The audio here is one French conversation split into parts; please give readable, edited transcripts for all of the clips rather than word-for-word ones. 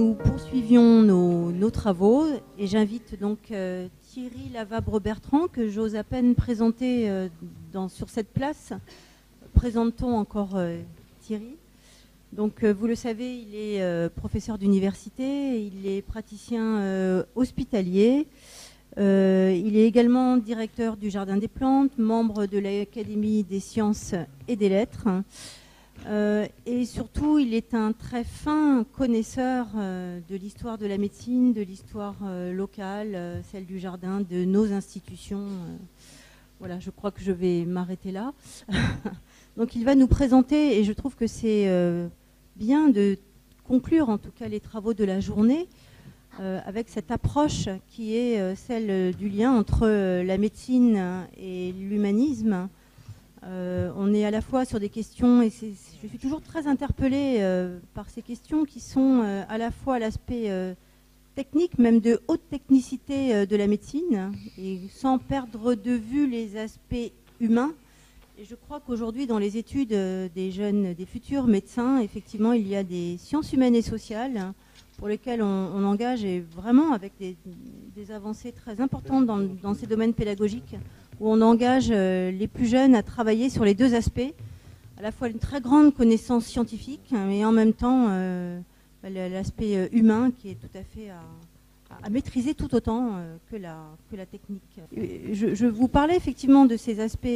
nous poursuivions nos travaux et j'invite donc Thierry Lavabre-Bertrand, que j'ose à peine présenter sur cette place. Présentons encore Thierry. Donc vous le savez, il est professeur d'université, il est praticien hospitalier, il est également directeur du Jardin des Plantes, membre de l'Académie des Sciences et des Lettres. Et surtout, il est un très fin connaisseur de l'histoire de la médecine, de l'histoire locale, celle du jardin, de nos institutions. Voilà, je crois que je vais m'arrêter là. Donc il va nous présenter, et je trouve que c'est bien de conclure en tout cas les travaux de la journée avec cette approche qui est celle du lien entre la médecine et l'humanisme. On est à la fois sur des questions, et je suis toujours très interpellée par ces questions qui sont à la fois l'aspect technique, même de haute technicité de la médecine, et sans perdre de vue les aspects humains. Et je crois qu'aujourd'hui, dans les études des jeunes, des futurs médecins, effectivement, il y a des sciences humaines et sociales pour lesquelles on engage, et vraiment avec des avancées très importantes dans ces domaines pédagogiques, où on engage les plus jeunes à travailler sur les deux aspects, à la fois une très grande connaissance scientifique, mais en même temps l'aspect humain qui est tout à fait à maîtriser tout autant que la technique. Je vous parlais effectivement de ces aspects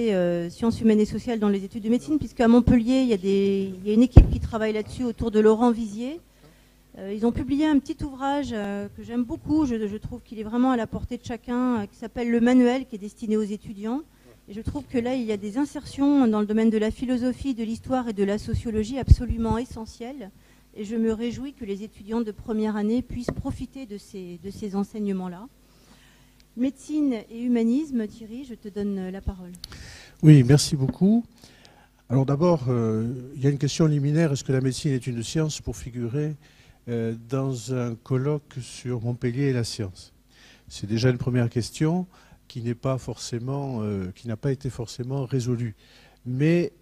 sciences humaines et sociales dans les études de médecine, puisqu'à Montpellier, il y a une équipe qui travaille là-dessus autour de Laurent Vizier. Ils ont publié un petit ouvrage que j'aime beaucoup, je trouve qu'il est vraiment à la portée de chacun, qui s'appelle Le Manuel, qui est destiné aux étudiants. Et je trouve que là, il y a des insertions dans le domaine de la philosophie, de l'histoire et de la sociologie absolument essentielles. Et je me réjouis que les étudiants de première année puissent profiter de ces enseignements-là. Médecine et humanisme, Thierry, je te donne la parole. Oui, merci beaucoup. Alors d'abord, il y a une question liminaire, est-ce que la médecine est une science pour figurer dans un colloque sur Montpellier et la science? C'est déjà une première question qui n'a pas été forcément résolue. Mais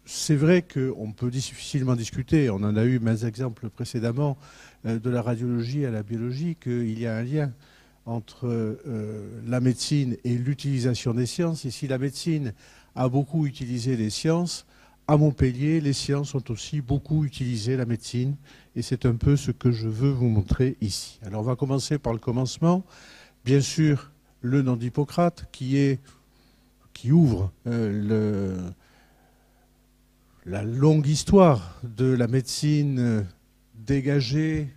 c'est vrai qu'on peut difficilement discuter, on en a eu maints exemples précédemment, de la radiologie à la biologie, qu'il y a un lien entre la médecine et l'utilisation des sciences. Et si la médecine a beaucoup utilisé les sciences, à Montpellier, les sciences ont aussi beaucoup utilisé la médecine, et c'est un peu ce que je veux vous montrer ici. Alors on va commencer par le commencement. Bien sûr, le nom d'Hippocrate qui ouvre la longue histoire de la médecine dégagée,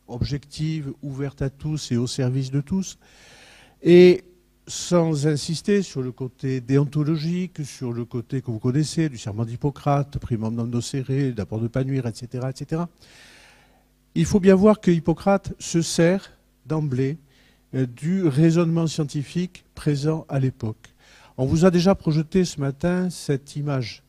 objective, ouverte à tous et au service de tous. Et sans insister sur le côté déontologique, sur le côté que vous connaissez, du serment d'Hippocrate, primum non nocere, d'abord de pas nuire, etc., etc. Il faut bien voir que Hippocrate se sert d'emblée du raisonnement scientifique présent à l'époque. On vous a déjà projeté ce matin cette image.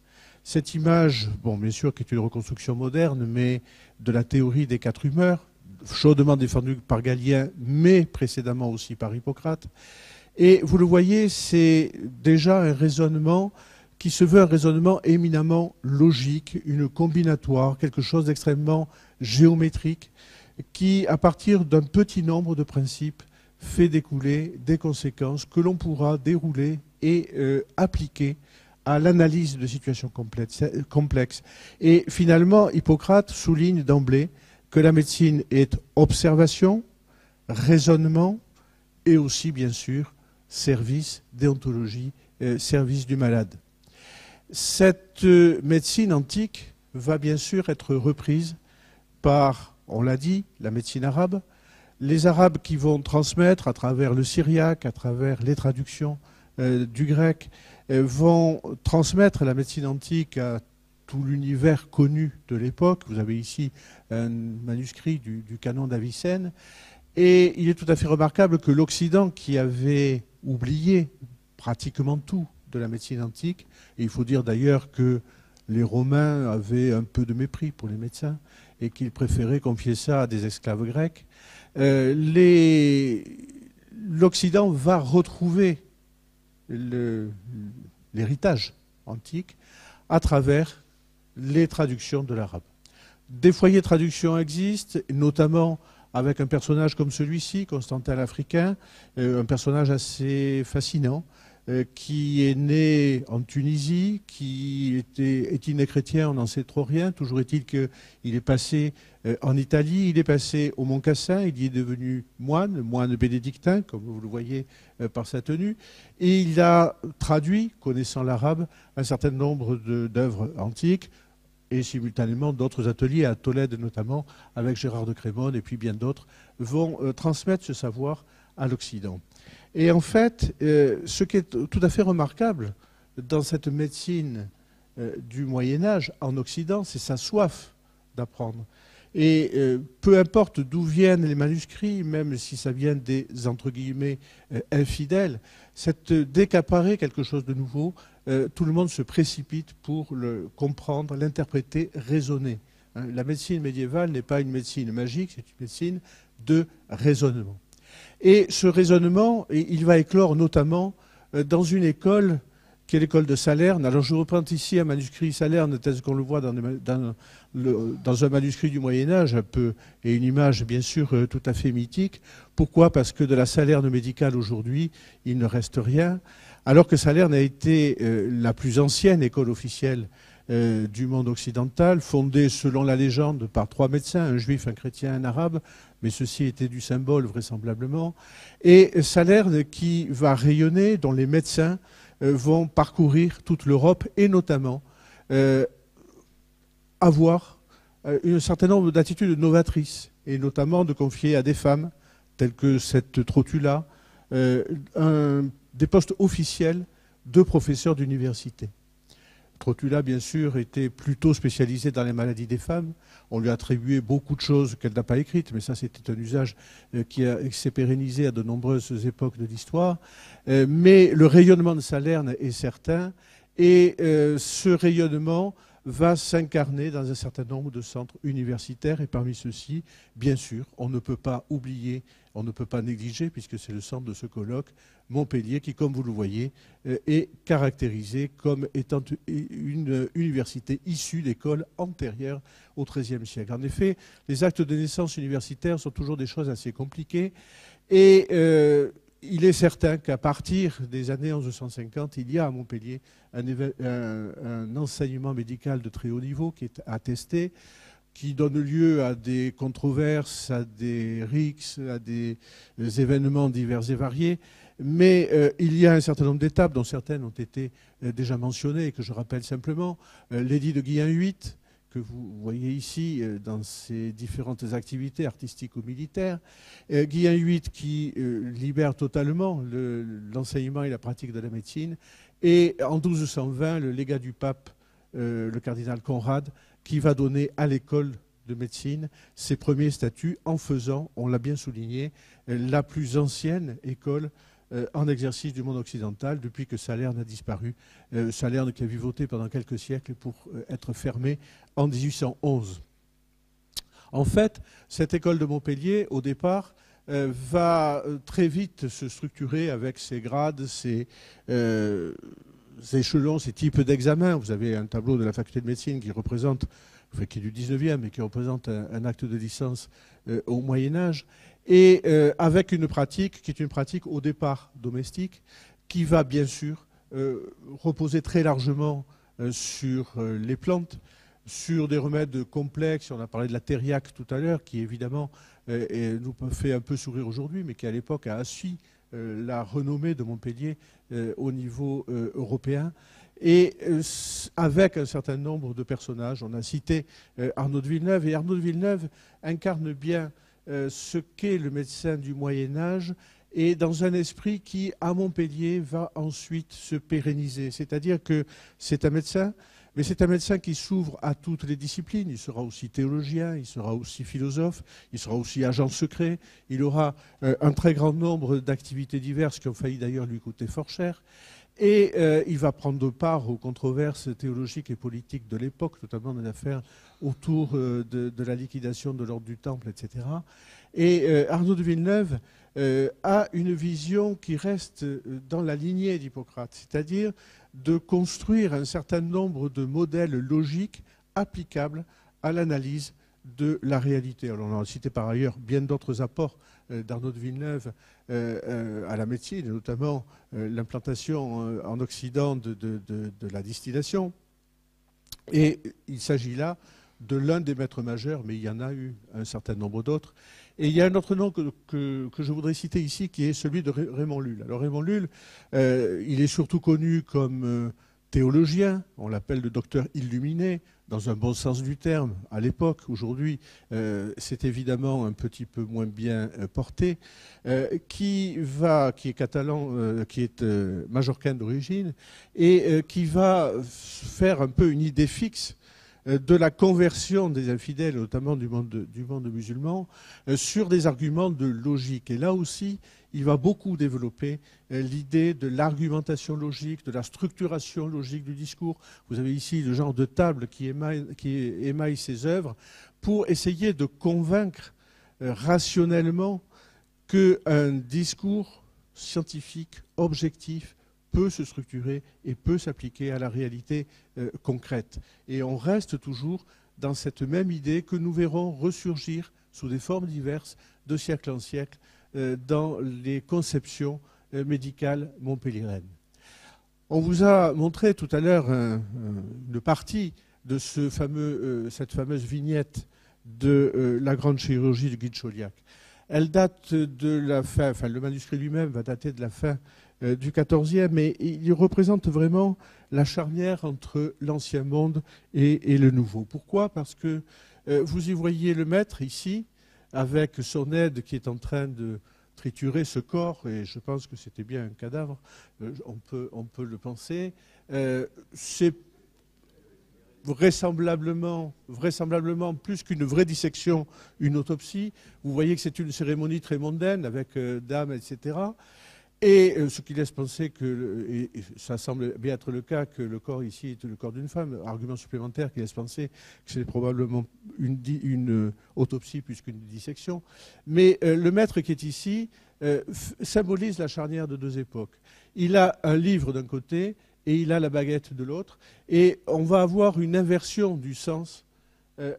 Cette image, bon, bien sûr, qui est une reconstruction moderne, mais de la théorie des 4 humeurs, chaudement défendue par Galien, mais précédemment aussi par Hippocrate. Et vous le voyez, c'est déjà un raisonnement qui se veut un raisonnement éminemment logique, une combinatoire, quelque chose d'extrêmement géométrique, qui, à partir d'un petit nombre de principes, fait découler des conséquences que l'on pourra dérouler et appliquer à l'analyse de situations complexes. Et finalement, Hippocrate souligne d'emblée que la médecine est observation, raisonnement et aussi, bien sûr, service, déontologie, service du malade. Cette médecine antique va bien sûr être reprise par, on l'a dit, la médecine arabe, les Arabes qui vont transmettre à travers le syriaque, à travers les traductions du grec, vont transmettre la médecine antique à tout l'univers connu de l'époque. Vous avez ici un manuscrit du canon d'Avicenne. Et il est tout à fait remarquable que l'Occident, qui avait oublié pratiquement tout de la médecine antique, et il faut dire d'ailleurs que les Romains avaient un peu de mépris pour les médecins et qu'ils préféraient confier ça à des esclaves grecs, l'Occident va retrouver l'héritage antique à travers les traductions de l'arabe. Des foyers de traduction existent, notamment avec un personnage comme celui-ci, Constantin l'Africain, un personnage assez fascinant, qui est né en Tunisie, est-il né chrétien, on n'en sait trop rien. Toujours est-il qu'il est passé en Italie, il est passé au Mont Cassin, il y est devenu moine bénédictin, comme vous le voyez par sa tenue, et il a traduit, connaissant l'arabe, un certain nombre d'œuvres antiques, et simultanément d'autres ateliers, à Tolède notamment, avec Gérard de Crémone et puis bien d'autres, vont transmettre ce savoir à l'Occident. Et en fait, ce qui est tout à fait remarquable dans cette médecine du Moyen-Âge en Occident, c'est sa soif d'apprendre. Et peu importe d'où viennent les manuscrits, même si ça vient des, entre guillemets, infidèles, dès qu'apparaît quelque chose de nouveau, tout le monde se précipite pour le comprendre, l'interpréter, raisonner. La médecine médiévale n'est pas une médecine magique, c'est une médecine de raisonnement. Et ce raisonnement, il va éclore notamment dans une école qui est l'école de Salerne. Alors je reprends ici un manuscrit Salerne tel qu'on le voit dans un manuscrit du Moyen-Âge, un peu, et une image bien sûr tout à fait mythique. Pourquoi? Parce que de la Salerne médicale aujourd'hui, il ne reste rien, alors que Salerne a été la plus ancienne école officielle du monde occidental, fondée selon la légende par 3 médecins, un juif, un chrétien, un arabe, mais ceci était du symbole vraisemblablement. Et Salerne qui va rayonner, dont les médecins vont parcourir toute l'Europe et notamment avoir un certain nombre d'attitudes novatrices, et notamment de confier à des femmes, telles que cette Trotula, des postes officiels de professeurs d'université. Trotula, bien sûr, était plutôt spécialisée dans les maladies des femmes. On lui a attribué beaucoup de choses qu'elle n'a pas écrites, mais ça, c'était un usage qui s'est pérennisé à de nombreuses époques de l'histoire. Mais le rayonnement de Salerne est certain, et ce rayonnement va s'incarner dans un certain nombre de centres universitaires, et parmi ceux-ci, bien sûr, on ne peut pas oublier, on ne peut pas négliger, puisque c'est le centre de ce colloque, Montpellier, qui, comme vous le voyez, est caractérisé comme étant une université issue d'écoles antérieures au XIIIe siècle. En effet, les actes de naissance universitaires sont toujours des choses assez compliquées, et il est certain qu'à partir des années 1150, il y a à Montpellier un enseignement médical de très haut niveau qui est attesté, qui donne lieu à des controverses, à des rixes, à des événements divers et variés. Mais il y a un certain nombre d'étapes, dont certaines ont été déjà mentionnées, et que je rappelle simplement. L'édit de Guillain VIII, que vous voyez ici dans ses différentes activités artistiques ou militaires. Guillain VIII qui libère totalement l'enseignement et la pratique de la médecine. Et en 1220, le légat du pape, le cardinal Conrad, qui va donner à l'école de médecine ses premiers statuts en faisant, on l'a bien souligné, la plus ancienne école en exercice du monde occidental depuis que Salerne a disparu. Salerne qui a vivoté pendant quelques siècles pour être fermé en 1811. En fait, cette école de Montpellier, au départ, va très vite se structurer avec ses grades, ses échelons, ces types d'examens. Vous avez un tableau de la faculté de médecine qui représente, enfin, qui est du 19e, mais qui représente un acte de licence au Moyen-Âge, et avec une pratique qui est une pratique au départ domestique, qui va bien sûr reposer très largement sur les plantes, sur des remèdes complexes. On a parlé de la thériaque tout à l'heure, qui évidemment nous fait un peu sourire aujourd'hui, mais qui à l'époque a assis la renommée de Montpellier au niveau européen, et avec un certain nombre de personnages. On a cité Arnaud de Villeneuve, et Arnaud de Villeneuve incarne bien ce qu'est le médecin du Moyen-Âge, et dans un esprit qui, à Montpellier, va ensuite se pérenniser. C'est-à-dire que c'est un médecin, mais c'est un médecin qui s'ouvre à toutes les disciplines. Il sera aussi théologien, il sera aussi philosophe, il sera aussi agent secret. Il aura un très grand nombre d'activités diverses qui ont failli d'ailleurs lui coûter fort cher. Et il va prendre part aux controverses théologiques et politiques de l'époque, notamment dans l'affaire autour de la liquidation de l'ordre du Temple, etc. Et Arnaud de Villeneuve a une vision qui reste dans la lignée d'Hippocrate, c'est-à-dire de construire un certain nombre de modèles logiques applicables à l'analyse de la réalité. Alors, on a cité par ailleurs bien d'autres apports d'Arnaud de Villeneuve à la médecine, notamment l'implantation en Occident de la distillation. Et il s'agit là de l'un des maîtres majeurs, mais il y en a eu un certain nombre d'autres. Et il y a un autre nom que je voudrais citer ici, qui est celui de Raymond Lulle. Alors Raymond Lulle, il est surtout connu comme théologien, on l'appelle le docteur illuminé, dans un bon sens du terme, à l'époque. Aujourd'hui, c'est évidemment un petit peu moins bien porté, qui est catalan, qui est majorcain d'origine, et qui va faire un peu une idée fixe de la conversion des infidèles, notamment du monde musulman, sur des arguments de logique. Et là aussi, il va beaucoup développer l'idée de l'argumentation logique, de la structuration logique du discours. Vous avez ici le genre de table qui émaille ses œuvres pour essayer de convaincre rationnellement qu'un discours scientifique, objectif, peut se structurer et peut s'appliquer à la réalité concrète. Et on reste toujours dans cette même idée que nous verrons ressurgir sous des formes diverses de siècle en siècle dans les conceptions médicales montpelliéraines. On vous a montré tout à l'heure une partie de cette fameuse vignette de la grande chirurgie de Guy de Chauliac. Elle date de la fin, enfin le manuscrit lui-même va dater de la fin du XIVe, mais il représente vraiment la charnière entre l'ancien monde et le nouveau. Pourquoi? Parce que vous y voyez le maître ici, avec son aide qui est en train de triturer ce corps, et je pense que c'était bien un cadavre, on peut le penser. C'est vraisemblablement plus qu'une vraie dissection, une autopsie. Vous voyez que c'est une cérémonie très mondaine, avec dames, etc., et ce qui laisse penser que, et ça semble bien être le cas, que le corps ici est le corps d'une femme, argument supplémentaire qui laisse penser que c'est probablement une autopsie plus qu'une dissection. Mais le maître qui est ici symbolise la charnière de deux époques. Il a un livre d'un côté et il a la baguette de l'autre, et on va avoir une inversion du sens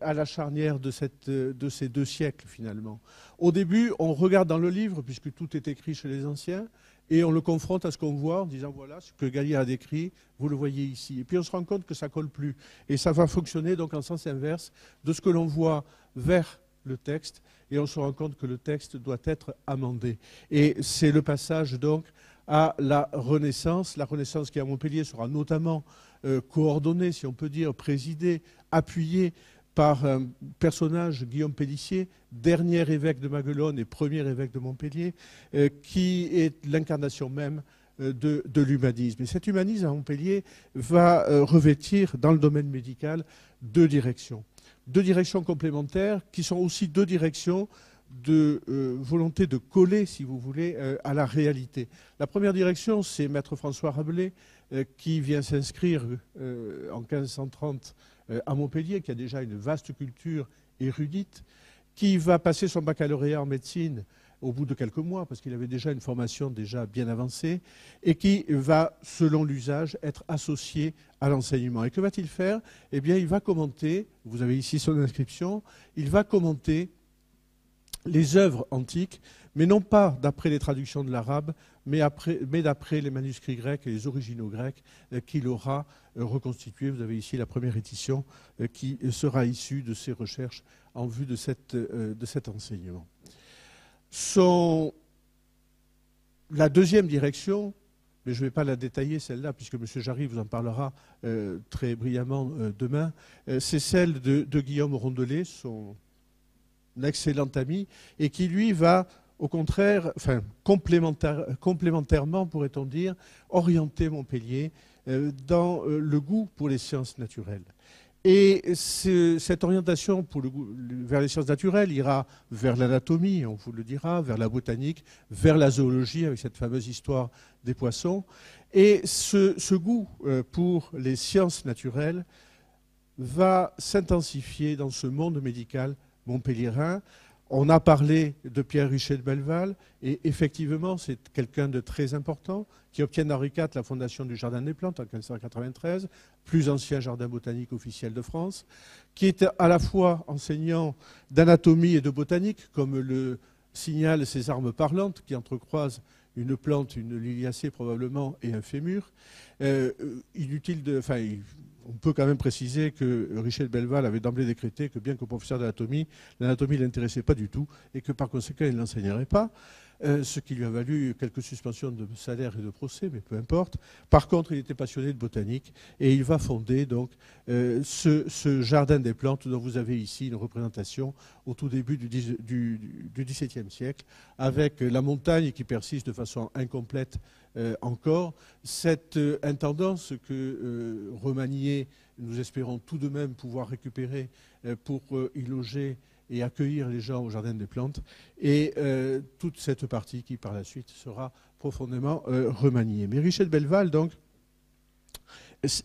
à la charnière de ces deux siècles, finalement. Au début, on regarde dans le livre, puisque tout est écrit chez les anciens, et on le confronte à ce qu'on voit en disant, voilà, ce que Gallia a décrit, vous le voyez ici. Et puis on se rend compte que ça ne colle plus. Et ça va fonctionner donc en sens inverse de ce que l'on voit vers le texte, et on se rend compte que le texte doit être amendé. Et c'est le passage donc à la Renaissance. La Renaissance qui à Montpellier sera notamment coordonnée, si on peut dire, présidée, appuyée par un personnage, Guillaume Pélissier, dernier évêque de Maguelone et premier évêque de Montpellier, qui est l'incarnation même de l'humanisme. Et cet humanisme à Montpellier va revêtir, dans le domaine médical, deux directions complémentaires, qui sont aussi deux directions de volonté de coller, si vous voulez, à la réalité. La première direction, c'est Maître François Rabelais, qui vient s'inscrire en 1530 à Montpellier, qui a déjà une vaste culture érudite, qui va passer son baccalauréat en médecine au bout de quelques mois, parce qu'il avait déjà une formation déjà bien avancée, et qui va, selon l'usage, être associé à l'enseignement. Et que va-t-il faire? Eh bien, il va commenter, vous avez ici son inscription, il va commenter les œuvres antiques, mais non pas d'après les traductions de l'arabe, mais d'après les manuscrits grecs et les originaux grecs qu'il aura reconstitués. Vous avez ici la première édition qui sera issue de ces recherches en vue de cet enseignement. La deuxième direction, mais je ne vais pas la détailler celle-là, puisque M. Jarry vous en parlera très brillamment demain, c'est celle de Guillaume Rondelet, son excellent ami, et qui lui va au contraire, enfin complémentairement pourrait-on dire, orienter Montpellier dans le goût pour les sciences naturelles. Et cette orientation vers les sciences naturelles ira vers l'anatomie, on vous le dira, vers la botanique, vers la zoologie, avec cette fameuse histoire des poissons. Et ce goût pour les sciences naturelles va s'intensifier dans ce monde médical montpelliérain. On a parlé de Pierre Richet de Belleval, et effectivement, c'est quelqu'un de très important, qui obtient d'Henri IV la fondation du Jardin des Plantes en 1593, plus ancien jardin botanique officiel de France, qui est à la fois enseignant d'anatomie et de botanique, comme le signalent ses armes parlantes, qui entrecroisent une plante, une liliacée probablement, et un fémur. On peut quand même préciser que Richet de Belleval avait d'emblée décrété que bien que professeur d'anatomie, l'anatomie ne l'intéressait pas du tout et que par conséquent il ne l'enseignerait pas, ce qui lui a valu quelques suspensions de salaire et de procès, mais peu importe. Par contre, il était passionné de botanique et il va fonder donc ce jardin des plantes dont vous avez ici une représentation au tout début du XVIIe siècle, avec la montagne qui persiste de façon incomplète encore, cette intendance que remanier, nous espérons tout de même pouvoir récupérer pour y loger et accueillir les gens au Jardin des Plantes, et toute cette partie qui par la suite sera profondément remaniée. Mais Richet de Belleval, donc,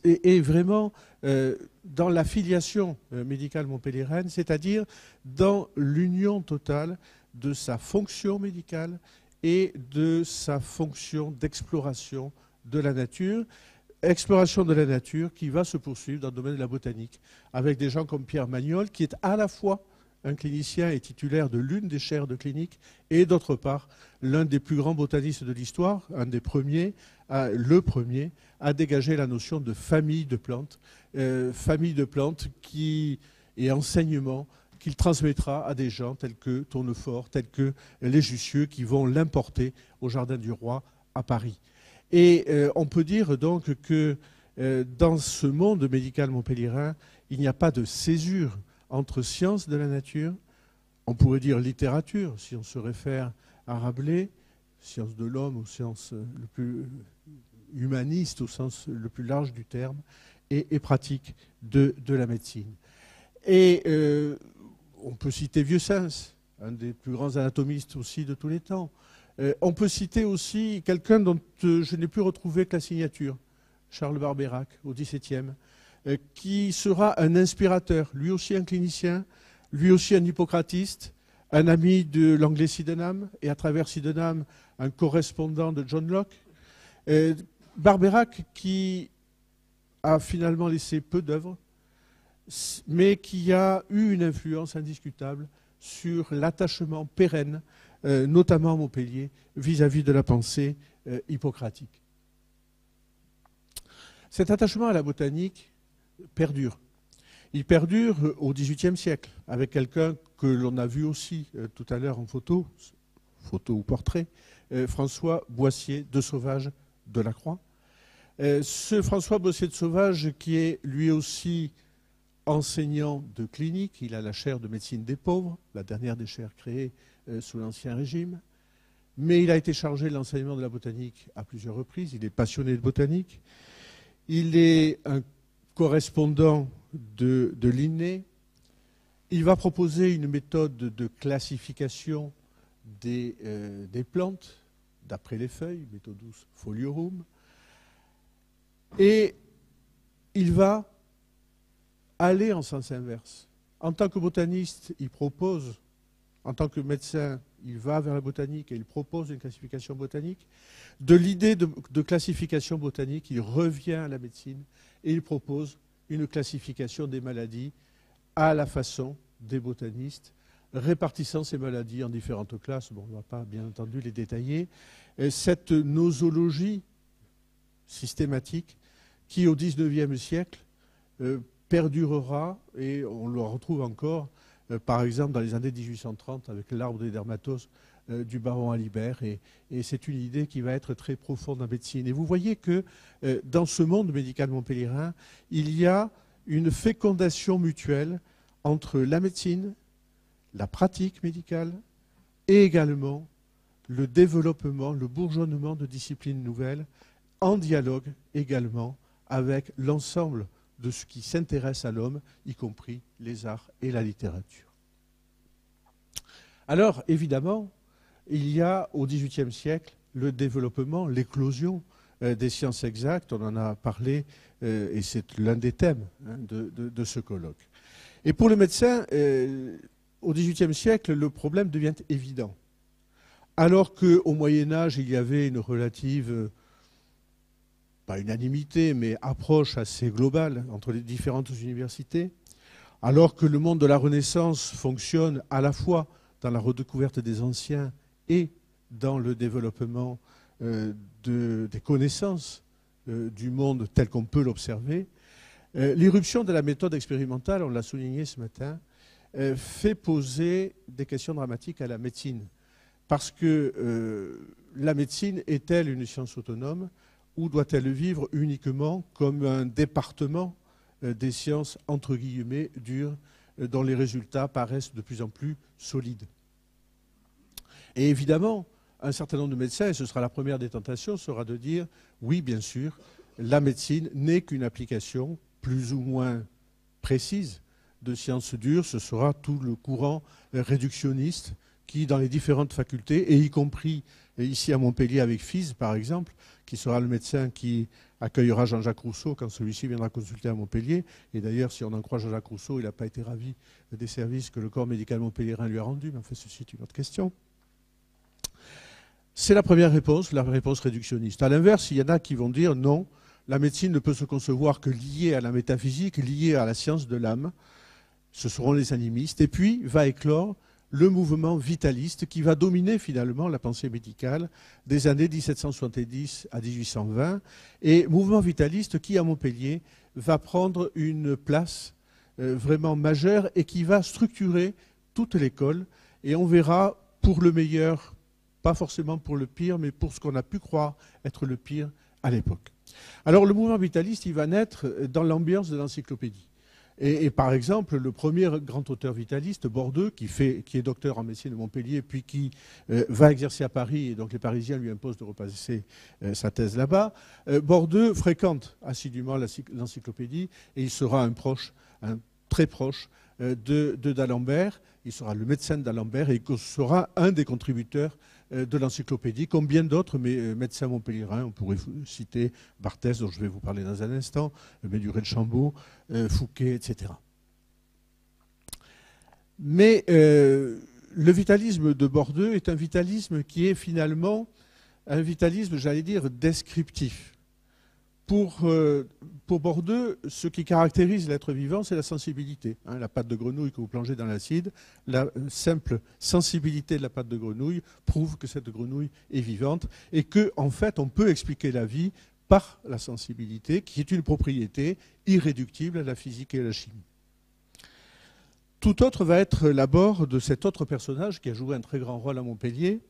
est vraiment dans la filiation médicale montpelliéraine, c'est-à-dire dans l'union totale de sa fonction médicale et de sa fonction d'exploration de la nature. Exploration de la nature qui va se poursuivre dans le domaine de la botanique, avec des gens comme Pierre Magnol, qui est à la fois un clinicien et titulaire de l'une des chaires de clinique, et d'autre part, l'un des plus grands botanistes de l'histoire, un des premiers, le premier, à dégager la notion de famille de plantes qui, et enseignement qu'il transmettra à des gens tels que Tournefort, tels que les Jussieu, qui vont l'importer au Jardin du Roi à Paris. Et on peut dire donc que dans ce monde médical montpelliérain, il n'y a pas de césure entre sciences de la nature, on pourrait dire littérature, si on se réfère à Rabelais, sciences de l'homme ou sciences le plus humaniste au sens le plus large du terme, et pratique de la médecine. Et on peut citer Vieux-Sens, un des plus grands anatomistes aussi de tous les temps. On peut citer aussi quelqu'un dont je n'ai plus retrouvé que la signature, Charles Barbeyrac, au XVIIe, qui sera un inspirateur, lui aussi un clinicien, lui aussi un hippocratiste, un ami de l'anglais Sydenham, et à travers Sydenham, un correspondant de John Locke. Barbeyrac qui a finalement laissé peu d'œuvres, mais qui a eu une influence indiscutable sur l'attachement pérenne, notamment à Montpellier, vis-à-vis de la pensée hippocratique. Cet attachement à la botanique perdure. Il perdure au XVIIIe siècle, avec quelqu'un que l'on a vu aussi tout à l'heure en photo ou portrait, François Boissier de Sauvage de la Croix. Ce François Boissier de Sauvage, qui est lui aussi enseignant de clinique, il a la chaire de médecine des pauvres, la dernière des chaires créées sous l'Ancien Régime, mais il a été chargé de l'enseignement de la botanique à plusieurs reprises, il est passionné de botanique, il est un correspondant de Linné, il va proposer une méthode de classification des plantes, d'après les feuilles, Methodus foliorum, et il va aller en sens inverse. En tant que botaniste, il propose, en tant que médecin, il va vers la botanique et il propose une classification botanique. De l'idée de classification botanique, il revient à la médecine et il propose une classification des maladies à la façon des botanistes, répartissant ces maladies en différentes classes. Bon, on ne va pas bien entendu les détailler. Cette nosologie systématique qui, au XIXe siècle, perdurera, et on le retrouve encore, par exemple, dans les années 1830, avec l'arbre des dermatoses du baron Alibert, et c'est une idée qui va être très profonde en médecine. Et vous voyez que dans ce monde médical montpelliérain, il y a une fécondation mutuelle entre la médecine, la pratique médicale, et également le développement, le bourgeonnement de disciplines nouvelles, en dialogue également avec l'ensemble de ce qui s'intéresse à l'homme, y compris les arts et la littérature. Alors, évidemment, il y a au XVIIIe siècle le développement, l'éclosion des sciences exactes, on en a parlé, et c'est l'un des thèmes de ce colloque. Et pour le médecin, au XVIIIe siècle, le problème devient évident. Alors qu'au Moyen-Âge, il y avait une relative, pas unanimité, mais approche assez globale entre les différentes universités, alors que le monde de la Renaissance fonctionne à la fois dans la redécouverte des anciens et dans le développement des connaissances du monde tel qu'on peut l'observer, l'irruption de la méthode expérimentale, on l'a souligné ce matin, fait poser des questions dramatiques à la médecine. Parce que la médecine est-elle une science autonome ou doit-elle vivre uniquement comme un département des sciences entre guillemets dures dont les résultats paraissent de plus en plus solides? Et évidemment, un certain nombre de médecins, et ce sera la première des tentations, sera de dire oui, bien sûr, la médecine n'est qu'une application plus ou moins précise de sciences dures. Ce sera tout le courant réductionniste qui, dans les différentes facultés, et y compris ici à Montpellier avec FIS, par exemple, qui sera le médecin qui accueillera Jean-Jacques Rousseau quand celui-ci viendra consulter à Montpellier. Et d'ailleurs, si on en croit Jean-Jacques Rousseau, il n'a pas été ravi des services que le corps médical montpelliérain lui a rendus, mais en fait, ceci est une autre question. C'est la première réponse, la réponse réductionniste. À l'inverse, il y en a qui vont dire non, la médecine ne peut se concevoir que liée à la métaphysique, liée à la science de l'âme. Ce seront les animistes. Et puis va éclore le mouvement vitaliste qui va dominer finalement la pensée médicale des années 1770 à 1820. Et mouvement vitaliste qui, à Montpellier, va prendre une place vraiment majeure et qui va structurer toute l'école. Et on verra pour le meilleur, pas forcément pour le pire, mais pour ce qu'on a pu croire être le pire à l'époque. Alors le mouvement vitaliste, il va naître dans l'ambiance de l'encyclopédie. Et par exemple, le premier grand auteur vitaliste, Bordeu, qui est docteur en médecine de Montpellier, puis qui va exercer à Paris, et donc les Parisiens lui imposent de repasser sa thèse là-bas, Bordeu fréquente assidûment l'encyclopédie, et il sera un très proche de d'Alembert. Il sera le médecin d'Alembert et il sera un des contributeurs de l'encyclopédie, comme bien d'autres médecins montpelliérains. On pourrait citer Barthès, dont je vais vous parler dans un instant, Méduré de Chambaud, Fouquet, etc. Mais le vitalisme de Bordeu est un vitalisme qui est finalement un vitalisme, j'allais dire, descriptif. Pour Bordeu, ce qui caractérise l'être vivant, c'est la sensibilité. La pâte de grenouille que vous plongez dans l'acide, la simple sensibilité de la pâte de grenouille prouve que cette grenouille est vivante et que, en fait, on peut expliquer la vie par la sensibilité, qui est une propriété irréductible à la physique et à la chimie. Tout autre va être l'abord de cet autre personnage qui a joué un très grand rôle à Montpellier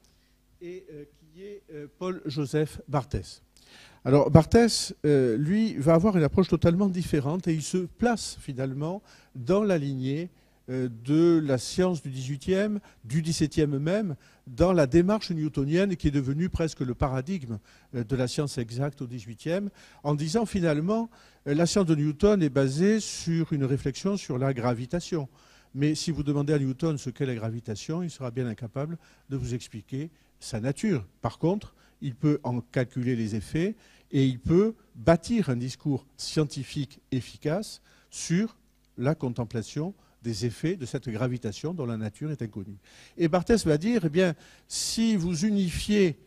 et qui est Paul-Joseph Barthès. Alors Barthès, lui, va avoir une approche totalement différente et il se place finalement dans la lignée de la science du XVIIIe, du XVIIe même, dans la démarche newtonienne qui est devenue presque le paradigme de la science exacte au XVIIIe, en disant finalement la science de Newton est basée sur une réflexion sur la gravitation. Mais si vous demandez à Newton ce qu'est la gravitation, il sera bien incapable de vous expliquer sa nature. Par contre, il peut en calculer les effets et il peut bâtir un discours scientifique efficace sur la contemplation des effets de cette gravitation dont la nature est inconnue. Et Barthès va dire, eh bien, si vous unifiez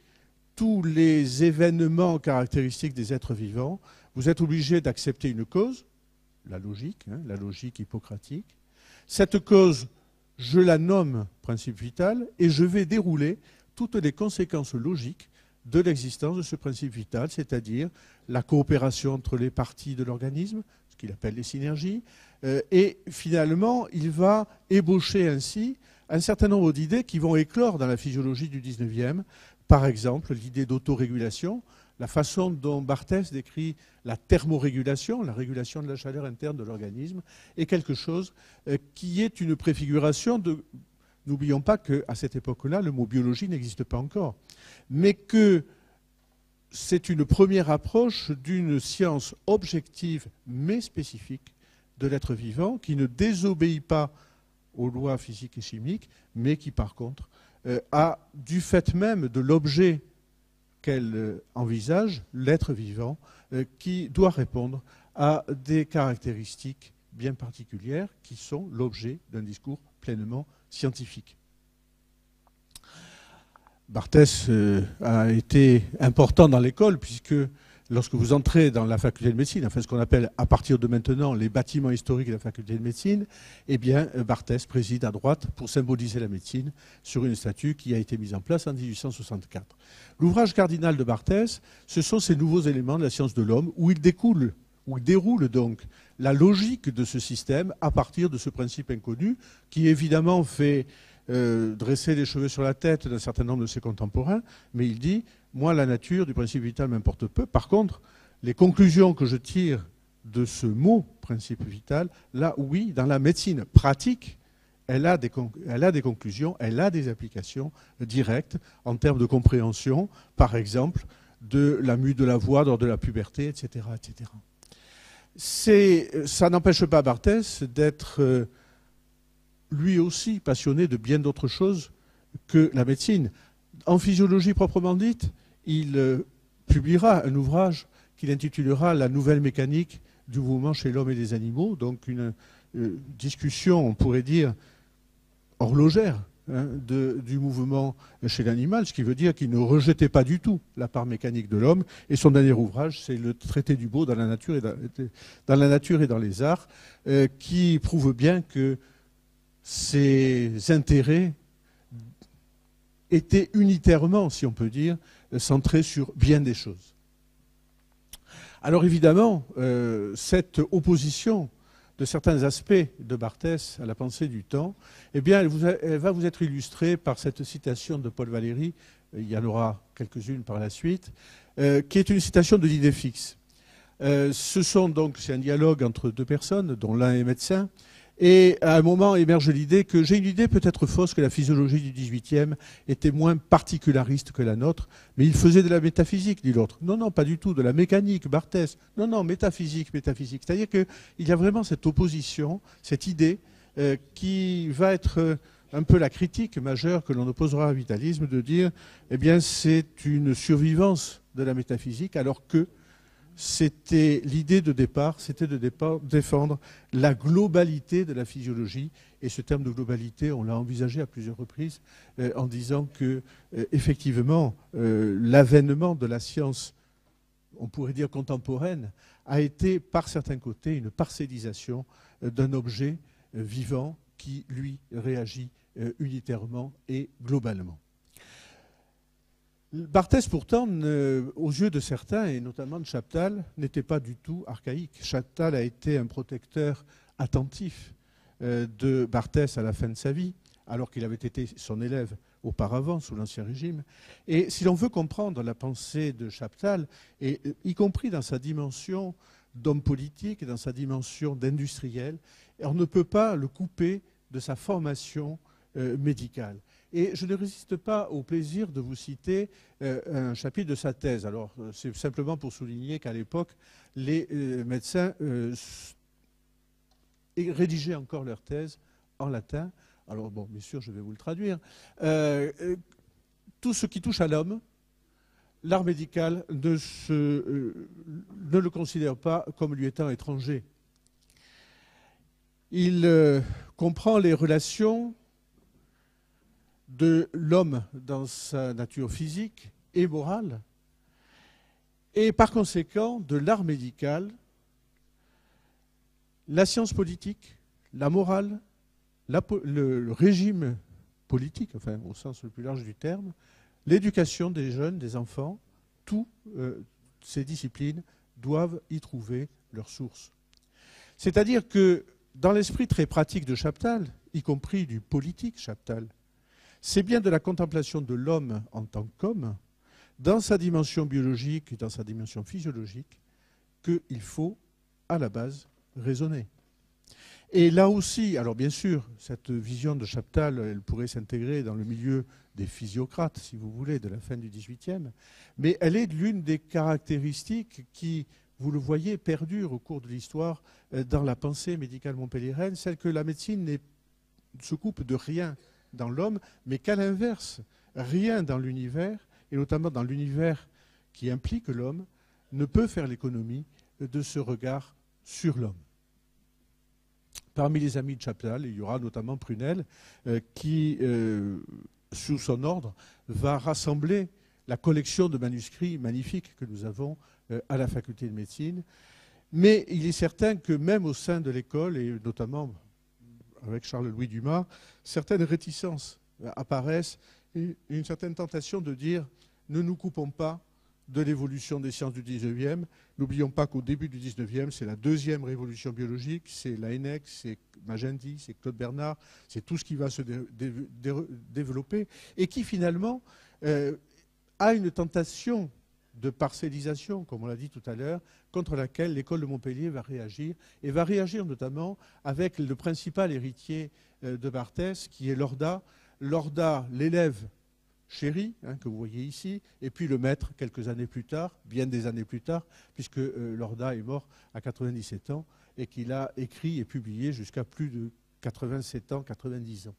tous les événements caractéristiques des êtres vivants, vous êtes obligé d'accepter une cause, la logique hippocratique. Cette cause, je la nomme principe vital et je vais dérouler toutes les conséquences logiques de l'existence de ce principe vital, c'est-à-dire la coopération entre les parties de l'organisme, ce qu'il appelle les synergies, et finalement, il va ébaucher ainsi un certain nombre d'idées qui vont éclore dans la physiologie du XIXe, par exemple l'idée d'autorégulation, la façon dont Barthès décrit la thermorégulation, la régulation de la chaleur interne de l'organisme, est quelque chose qui est une préfiguration de... N'oublions pas qu'à cette époque-là, le mot biologie n'existe pas encore, mais que c'est une première approche d'une science objective mais spécifique de l'être vivant qui ne désobéit pas aux lois physiques et chimiques, mais qui par contre a, du fait même de l'objet qu'elle envisage, l'être vivant, qui doit répondre à des caractéristiques bien particulières qui sont l'objet d'un discours pleinement scientifique. Barthès a été important dans l'école puisque lorsque vous entrez dans la faculté de médecine, enfin ce qu'on appelle à partir de maintenant les bâtiments historiques de la faculté de médecine, eh bien Barthès préside à droite pour symboliser la médecine sur une statue qui a été mise en place en 1864. L'ouvrage cardinal de Barthès, ce sont ces nouveaux éléments de la science de l'homme où il déroule donc la logique de ce système à partir de ce principe inconnu qui évidemment fait dresser les cheveux sur la tête d'un certain nombre de ses contemporains, mais il dit « Moi, la nature du principe vital m'importe peu. Par contre, les conclusions que je tire de ce mot principe vital, là, oui, dans la médecine pratique, elle a des conclusions, elle a des applications directes en termes de compréhension, par exemple, de la mue de la voix lors de la puberté, etc. etc. » Ça n'empêche pas Barthès d'être lui aussi passionné de bien d'autres choses que la médecine. En physiologie proprement dite, il publiera un ouvrage qu'il intitulera « La nouvelle mécanique du mouvement chez l'homme et les animaux », donc une discussion, on pourrait dire, horlogère du mouvement chez l'animal, ce qui veut dire qu'il ne rejetait pas du tout la part mécanique de l'homme. Et son dernier ouvrage, c'est le traité du beau dans la nature et dans les arts, qui prouve bien que ses intérêts étaient unitairement, si on peut dire, centrés sur bien des choses. Alors évidemment, cette opposition de certains aspects de Barthès à la pensée du temps, eh bien, elle va vous être illustrée par cette citation de Paul Valéry, il y en aura quelques-unes par la suite, qui est une citation de l'idée fixe. C'est un dialogue entre deux personnes, dont l'un est médecin, et à un moment émerge l'idée que j'ai une idée peut-être fausse que la physiologie du XVIIIe était moins particulariste que la nôtre, mais il faisait de la métaphysique, dit l'autre. Non, non, pas du tout, de la mécanique, Barthès. Non, non, métaphysique, métaphysique. C'est-à-dire qu'il y a vraiment cette opposition, cette idée qui va être un peu la critique majeure que l'on opposera au vitalisme, de dire, eh bien, c'est une survivance de la métaphysique, alors que c'était l'idée de départ, c'était de défendre la globalité de la physiologie. Et ce terme de globalité, on l'a envisagé à plusieurs reprises en disant que, effectivement, l'avènement de la science, on pourrait dire contemporaine, a été par certains côtés une parcellisation d'un objet vivant qui, lui, réagit unitairement et globalement. Barthès, pourtant, aux yeux de certains, et notamment de Chaptal, n'était pas du tout archaïque. Chaptal a été un protecteur attentif de Barthès à la fin de sa vie, alors qu'il avait été son élève auparavant, sous l'Ancien Régime. Et si l'on veut comprendre la pensée de Chaptal, et y compris dans sa dimension d'homme politique et dans sa dimension d'industriel, on ne peut pas le couper de sa formation médicale. Et je ne résiste pas au plaisir de vous citer un chapitre de sa thèse. Alors, c'est simplement pour souligner qu'à l'époque, les médecins rédigeaient encore leur thèse en latin. Alors, bon, bien sûr, je vais vous le traduire. Tout ce qui touche à l'homme, l'art médical ne le considère pas comme lui étant étranger. Il comprend les relations de l'homme dans sa nature physique et morale, et par conséquent de l'art médical, la science politique, la morale, le régime politique, enfin au sens le plus large du terme, l'éducation des jeunes, des enfants, toutes ces disciplines doivent y trouver leur source. C'est-à-dire que dans l'esprit très pratique de Chaptal, y compris du politique Chaptal, c'est bien de la contemplation de l'homme en tant qu'homme, dans sa dimension biologique et dans sa dimension physiologique, qu'il faut, à la base, raisonner. Et là aussi, alors bien sûr, cette vision de Chaptal, elle pourrait s'intégrer dans le milieu des physiocrates, si vous voulez, de la fin du XVIIIe, mais elle est l'une des caractéristiques qui, vous le voyez, perdurent au cours de l'histoire dans la pensée médicale montpelliéraine, celle que la médecine ne se coupe de rien dans l'homme, mais qu'à l'inverse, rien dans l'univers, et notamment dans l'univers qui implique l'homme, ne peut faire l'économie de ce regard sur l'homme. Parmi les amis de Chaptal, il y aura notamment Prunel, qui, sous son ordre, va rassembler la collection de manuscrits magnifiques que nous avons à la faculté de médecine. Mais il est certain que même au sein de l'école, et notamment avec Charles-Louis Dumas, certaines réticences apparaissent et une certaine tentation de dire « ne nous coupons pas de l'évolution des sciences du 19e. N'oublions pas qu'au début du 19e, c'est la deuxième révolution biologique, c'est Laennec, c'est Magendie, c'est Claude Bernard, c'est tout ce qui va se développer et qui finalement a une tentation de parcellisation, comme on l'a dit tout à l'heure, contre laquelle l'école de Montpellier va réagir, et va réagir notamment avec le principal héritier de Barthès, qui est Lorda. Lorda, l'élève chéri, que vous voyez ici, et puis le maître quelques années plus tard, bien des années plus tard, puisque Lorda est mort à 97 ans, et qu'il a écrit et publié jusqu'à plus de 87 ans, 90 ans.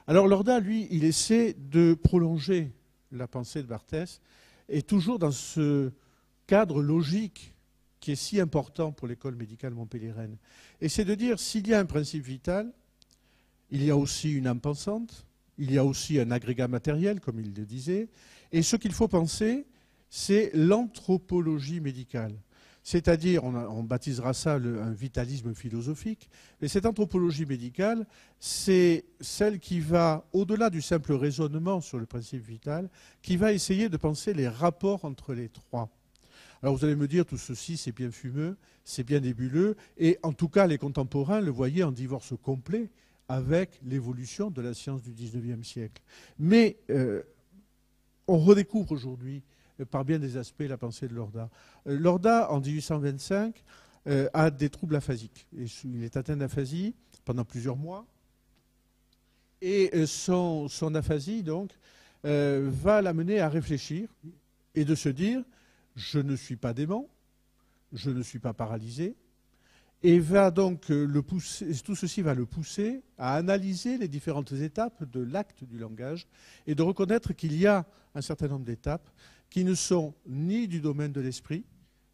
Alors Lorda, lui, il essaie de prolonger la pensée de Barthès, et toujours dans ce cadre logique qui est si important pour l'école médicale montpelliéraine. Et c'est de dire, s'il y a un principe vital, il y a aussi une âme pensante, il y a aussi un agrégat matériel, comme il le disait, et ce qu'il faut penser, c'est l'anthropologie médicale. C'est-à-dire, on baptisera ça un vitalisme philosophique, mais cette anthropologie médicale, c'est celle qui va, au-delà du simple raisonnement sur le principe vital, qui va essayer de penser les rapports entre les trois. Alors vous allez me dire, tout ceci, c'est bien fumeux, c'est bien nébuleux, et en tout cas, les contemporains le voyaient en divorce complet avec l'évolution de la science du XIXe siècle. Mais on redécouvre aujourd'hui, par bien des aspects, la pensée de Lorda. Lorda, en 1825, a des troubles aphasiques. Il est atteint d'aphasie pendant plusieurs mois. Et son aphasie, donc, va l'amener à réfléchir et de se dire « je ne suis pas dément, je ne suis pas paralysé ». Et va donc tout ceci va le pousser à analyser les différentes étapes de l'acte du langage et de reconnaître qu'il y a un certain nombre d'étapes qui ne sont ni du domaine de l'esprit,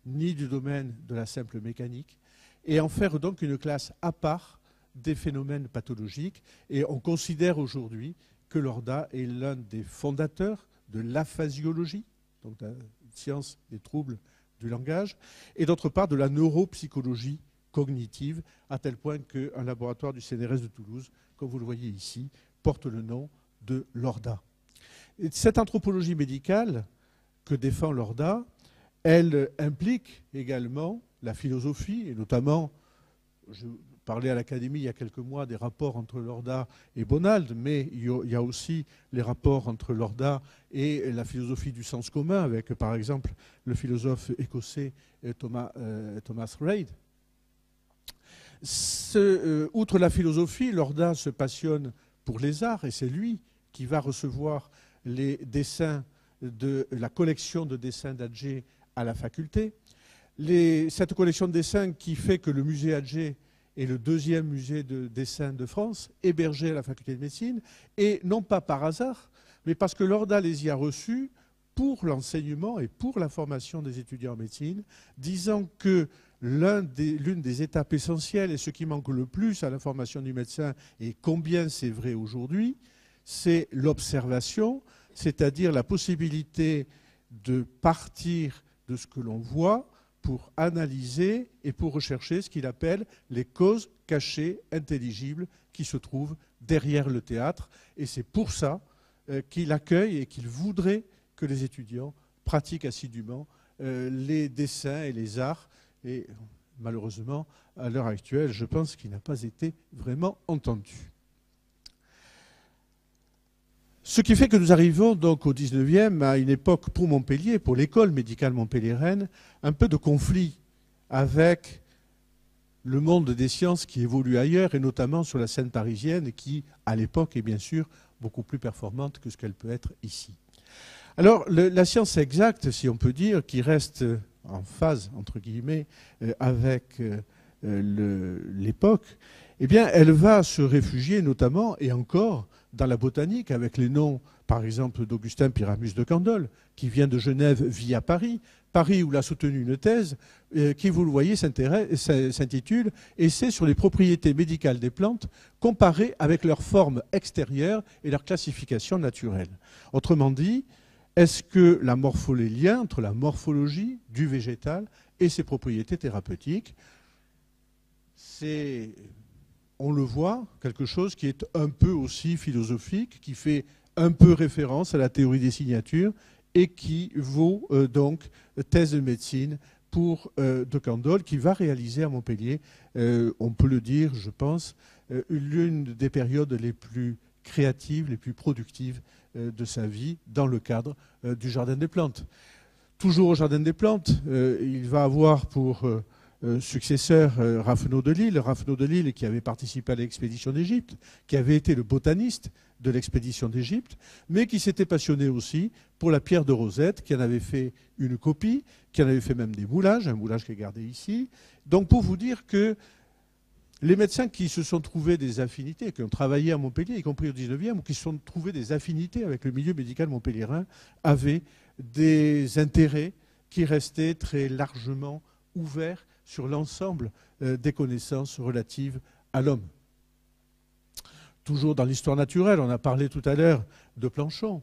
ni du domaine de la simple mécanique, et en faire donc une classe à part des phénomènes pathologiques. Et on considère aujourd'hui que Lorda est l'un des fondateurs de l'aphasiologie, donc la science des troubles du langage, et d'autre part de la neuropsychologie cognitive, à tel point qu'un laboratoire du CNRS de Toulouse, comme vous le voyez ici, porte le nom de Lorda. Et cette anthropologie médicale que défend Lorda, elle implique également la philosophie, et notamment, je parlais à l'Académie il y a quelques mois des rapports entre Lorda et Bonald, mais il y a aussi les rapports entre Lorda et la philosophie du sens commun, avec par exemple le philosophe écossais Thomas Reid. Outre la philosophie, Lorda se passionne pour les arts, et c'est lui qui va recevoir les dessins de la collection de dessins d'Adger à la faculté. Cette collection de dessins qui fait que le musée Adger est le deuxième musée de dessin de France, hébergé à la faculté de médecine, et non pas par hasard, mais parce que Lorda les y a reçus pour l'enseignement et pour la formation des étudiants en médecine, disant que l'une des étapes essentielles et ce qui manque le plus à la formation du médecin, et combien c'est vrai aujourd'hui, c'est l'observation, c'est-à-dire la possibilité de partir de ce que l'on voit pour analyser et pour rechercher ce qu'il appelle les causes cachées, intelligibles, qui se trouvent derrière le théâtre. Et c'est pour ça qu'il accueille et qu'il voudrait que les étudiants pratiquent assidûment les dessins et les arts. Et malheureusement, à l'heure actuelle, je pense qu'il n'a pas été vraiment entendu. Ce qui fait que nous arrivons donc au 19e, à une époque pour Montpellier, pour l'école médicale montpelliéraine, un peu de conflit avec le monde des sciences qui évolue ailleurs, et notamment sur la scène parisienne, qui, à l'époque, est bien sûr beaucoup plus performante que ce qu'elle peut être ici. Alors, la science exacte, si on peut dire, qui reste en phase, entre guillemets, avec l'époque, eh bien, elle va se réfugier notamment, et encore, dans la botanique, avec les noms, par exemple, d'Augustin Pyramus de Candolle, qui vient de Genève, vit à Paris, Paris où il a soutenu une thèse qui, vous le voyez, s'intitule « Essai sur les propriétés médicales des plantes comparées avec leur forme extérieure et leur classification naturelle ». Autrement dit, est-ce que les liens entre la morphologie du végétal et ses propriétés thérapeutiques, c'est, on le voit, quelque chose qui est un peu aussi philosophique, qui fait un peu référence à la théorie des signatures et qui vaut donc thèse de médecine pour de Candolle, qui va réaliser à Montpellier, on peut le dire, je pense, l'une des périodes les plus créatives, les plus productives de sa vie dans le cadre du Jardin des Plantes. Toujours au Jardin des Plantes, il va avoir pour successeur Raphenau de Lille qui avait participé à l'expédition d'Égypte, qui avait été le botaniste de l'expédition d'Égypte, mais qui s'était passionné aussi pour la pierre de Rosette, qui en avait fait une copie, qui en avait fait même des moulages, un moulage qui est gardé ici. Donc pour vous dire que les médecins qui se sont trouvés des affinités, qui ont travaillé à Montpellier, y compris au 19e, ou qui se sont trouvés des affinités avec le milieu médical montpelliérain, avaient des intérêts qui restaient très largement ouverts sur l'ensemble des connaissances relatives à l'homme. Toujours dans l'histoire naturelle, on a parlé tout à l'heure de Planchon.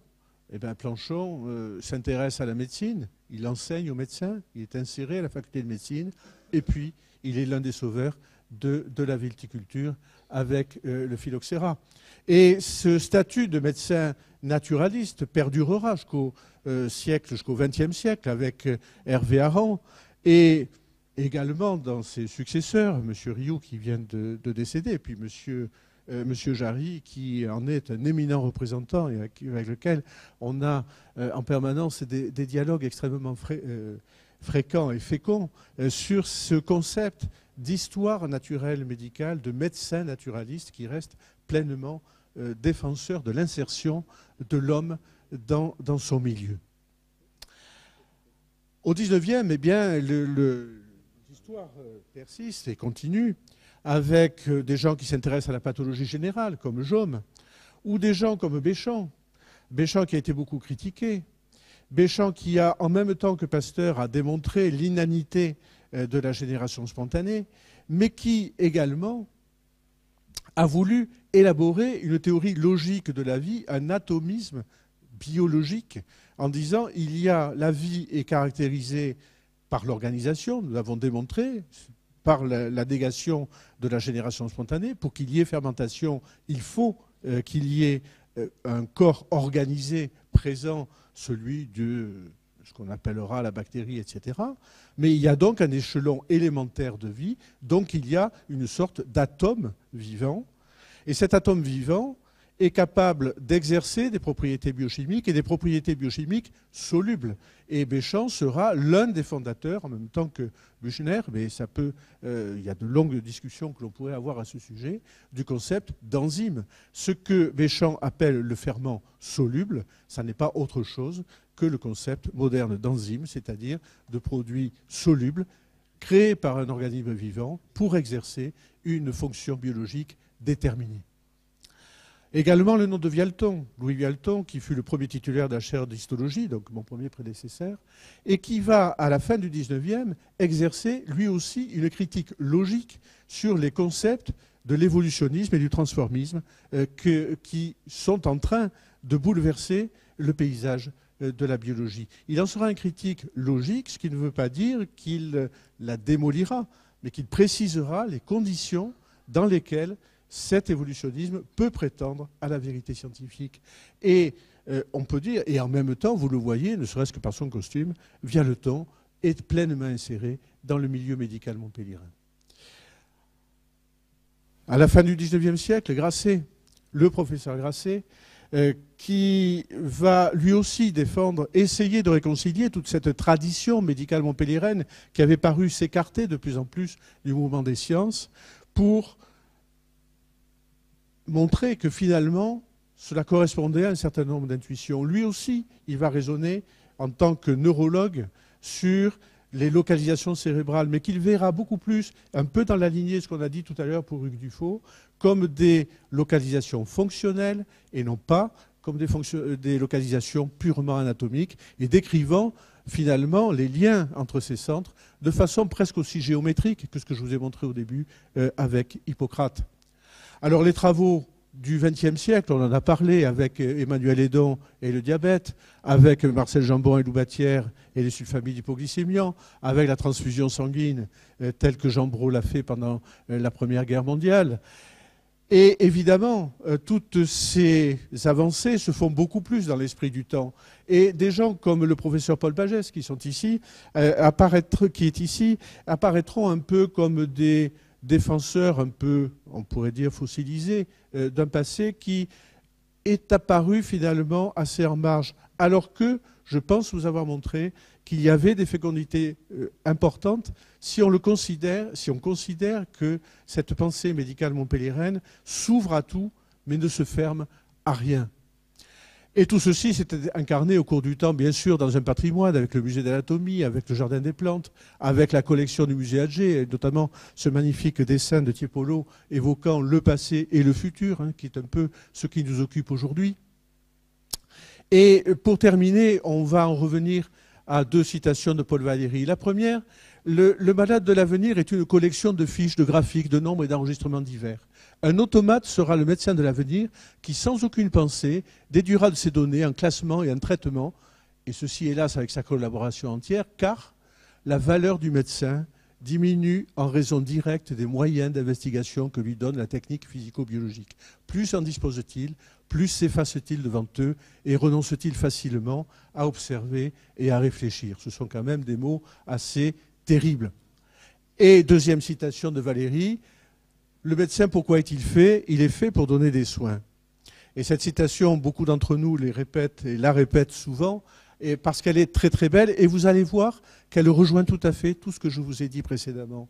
Eh bien, Planchon s'intéresse à la médecine, il enseigne aux médecins, il est inséré à la faculté de médecine, et puis il est l'un des sauveurs de la viticulture avec le phylloxéra. Et ce statut de médecin naturaliste perdurera jusqu'au XXe siècle avec Hervé Aron, et également dans ses successeurs, M. Rioux qui vient de décéder, et puis M. Jarry qui en est un éminent représentant et avec lequel on a en permanence des dialogues extrêmement fréquents et féconds sur ce concept d'histoire naturelle médicale, de médecin naturaliste qui reste pleinement défenseur de l'insertion de l'homme dans son milieu. Au XIXe, eh bien, l'histoire persiste et continue avec des gens qui s'intéressent à la pathologie générale, comme Jaume, ou des gens comme Béchamp. Béchamp qui a été beaucoup critiqué. Béchamp qui a, en même temps que Pasteur, a démontré l'inanité de la génération spontanée, mais qui également a voulu élaborer une théorie logique de la vie, un atomisme biologique, en disant la vie est caractérisée par l'organisation, nous l'avons démontré, par la négation de la génération spontanée. Pour qu'il y ait fermentation, il faut qu'il y ait un corps organisé présent, celui de ce qu'on appellera la bactérie, etc. Mais il y a donc un échelon élémentaire de vie, donc il y a une sorte d'atome vivant. Et cet atome vivant est capable d'exercer des propriétés biochimiques et des propriétés biochimiques solubles. Et Béchamp sera l'un des fondateurs, en même temps que Büchner, mais il y a de longues discussions que l'on pourrait avoir à ce sujet, du concept d'enzyme. Ce que Béchamp appelle le ferment soluble, ça n'est pas autre chose que le concept moderne d'enzyme, c'est-à-dire de produits solubles créés par un organisme vivant pour exercer une fonction biologique déterminée. Également le nom de Vialton, Louis Vialton, qui fut le premier titulaire de la chaire d'histologie, donc mon premier prédécesseur, et qui va, à la fin du XIXe, exercer lui aussi une critique logique sur les concepts de l'évolutionnisme et du transformisme qui sont en train de bouleverser le paysage de la biologie. Il en sera un critique logique, ce qui ne veut pas dire qu'il la démolira, mais qu'il précisera les conditions dans lesquelles cet évolutionnisme peut prétendre à la vérité scientifique. Et on peut dire, et en même temps, vous le voyez, ne serait-ce que par son costume, Vialton est pleinement inséré dans le milieu médical montpelliérain. À la fin du XIXe siècle, Grasset, le professeur Grasset, qui va lui aussi défendre, essayer de réconcilier toute cette tradition médicale montpelliéraine qui avait paru s'écarter de plus en plus du mouvement des sciences pour montrer que finalement, cela correspondait à un certain nombre d'intuitions. Lui aussi, il va raisonner en tant que neurologue sur les localisations cérébrales, mais qu'il verra beaucoup plus, un peu dans la lignée de ce qu'on a dit tout à l'heure pour Hugues Dufaux, comme des localisations fonctionnelles et non pas comme des localisations purement anatomiques, et décrivant finalement les liens entre ces centres de façon presque aussi géométrique que ce que je vous ai montré au début avec Hippocrate. Alors les travaux du XXe siècle, on en a parlé avec Emmanuel Hédon et le diabète, avec Marcel Jambon et Lou Batière et les sulfamides hypoglycémiants, avec la transfusion sanguine telle que Jean Brault l'a fait pendant la Première Guerre mondiale. Et évidemment, toutes ces avancées se font beaucoup plus dans l'esprit du temps. Et des gens comme le professeur Paul Pagès, qui sont ici, apparaîtront un peu comme des défenseurs un peu, on pourrait dire, fossilisés d'un passé qui est apparu finalement assez en marge. Alors que, je pense vous avoir montré qu'il y avait des fécondités importantes si on considère que cette pensée médicale montpelliéraine s'ouvre à tout, mais ne se ferme à rien. Et tout ceci s'est incarné au cours du temps, bien sûr, dans un patrimoine, avec le musée d'anatomie, avec le jardin des plantes, avec la collection du musée Atget, et notamment ce magnifique dessin de Tiepolo évoquant le passé et le futur, hein, qui est un peu ce qui nous occupe aujourd'hui. Et pour terminer, on va en revenir à deux citations de Paul Valéry. La première, le malade de l'avenir est une collection de fiches, de graphiques, de nombres et d'enregistrements divers. Un automate sera le médecin de l'avenir qui, sans aucune pensée, déduira de ces données un classement et un traitement, et ceci, hélas, avec sa collaboration entière, car la valeur du médecin diminue en raison directe des moyens d'investigation que lui donne la technique physico-biologique. Plus en dispose-t-il, plus s'efface-t-il devant eux et renonce-t-il facilement à observer et à réfléchir. Ce sont quand même des mots assez terribles. Et deuxième citation de Valéry, le médecin, pourquoi est-il fait? Il est fait pour donner des soins. Et cette citation, beaucoup d'entre nous les répètent et la répètent souvent, et parce qu'elle est très très belle, et vous allez voir qu'elle rejoint tout à fait tout ce que je vous ai dit précédemment.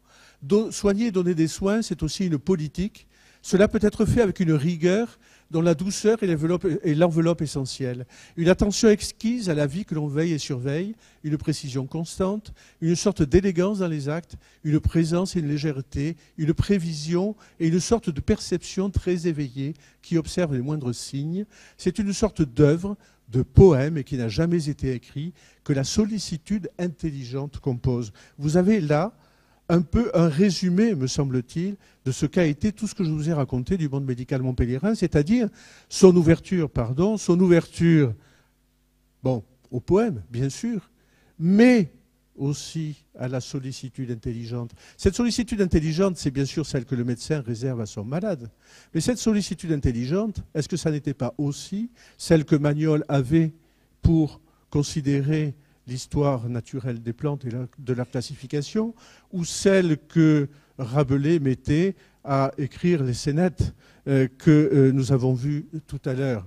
Soigner et donner des soins, c'est aussi une politique. Cela peut être fait avec une rigueur dont la douceur est l'enveloppe essentielle. Une attention exquise à la vie que l'on veille et surveille, une précision constante, une sorte d'élégance dans les actes, une présence et une légèreté, une prévision et une sorte de perception très éveillée qui observe les moindres signes. C'est une sorte d'œuvre, de poème, et qui n'a jamais été écrit, que la sollicitude intelligente compose. Vous avez là un peu un résumé, me semble-t-il, de ce qu'a été tout ce que je vous ai raconté du monde médical montpelliérain, c'est-à-dire son ouverture, bon, au poème, bien sûr, mais aussi à la sollicitude intelligente. Cette sollicitude intelligente, c'est bien sûr celle que le médecin réserve à son malade. Mais cette sollicitude intelligente, est-ce que ça n'était pas aussi celle que Magnol avait pour considérer l'histoire naturelle des plantes et de la classification, ou celle que Rabelais mettait à écrire les scénettes que nous avons vues tout à l'heure.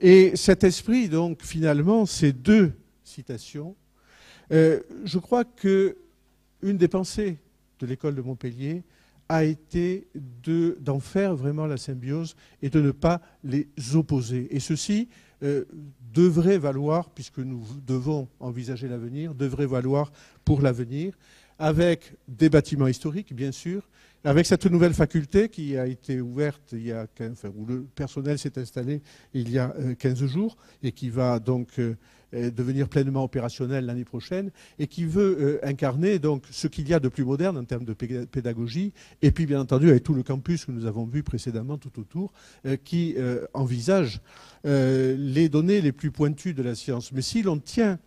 Et cet esprit, donc, finalement, ces deux citations, je crois qu'une des pensées de l'école de Montpellier a été d'en faire vraiment la symbiose et de ne pas les opposer. Et ceci devrait valoir, puisque nous devons envisager l'avenir, devrait valoir pour l'avenir, avec des bâtiments historiques, bien sûr, avec cette nouvelle faculté qui a été ouverte où le personnel s'est installé il y a 15 jours et qui va donc devenir pleinement opérationnel l'année prochaine et qui veut incarner donc ce qu'il y a de plus moderne en termes de pédagogie et puis bien entendu avec tout le campus que nous avons vu précédemment tout autour qui envisage les données les plus pointues de la science. Mais si l'on tient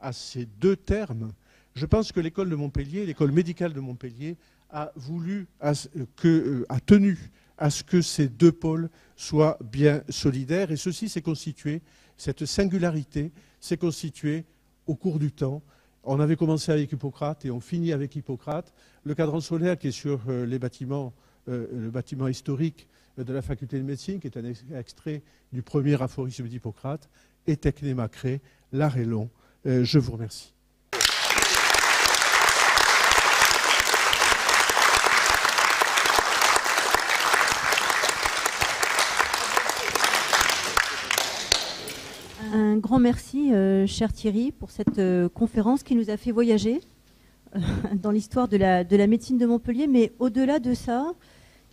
à ces deux termes, je pense que l'école de Montpellier, l'école médicale de Montpellier a tenu à ce que ces deux pôles soient bien solidaires et ceci s'est constitué, cette singularité s'est constituée au cours du temps. On avait commencé avec Hippocrate et on finit avec Hippocrate. Le cadran solaire qui est sur les bâtiments, le bâtiment historique de la faculté de médecine, qui est un extrait du premier aphorisme d'Hippocrate, et Technema cré, l'art est long. Je vous remercie. Un grand merci, cher Thierry, pour cette conférence qui nous a fait voyager dans l'histoire de la médecine de Montpellier, mais au-delà de ça,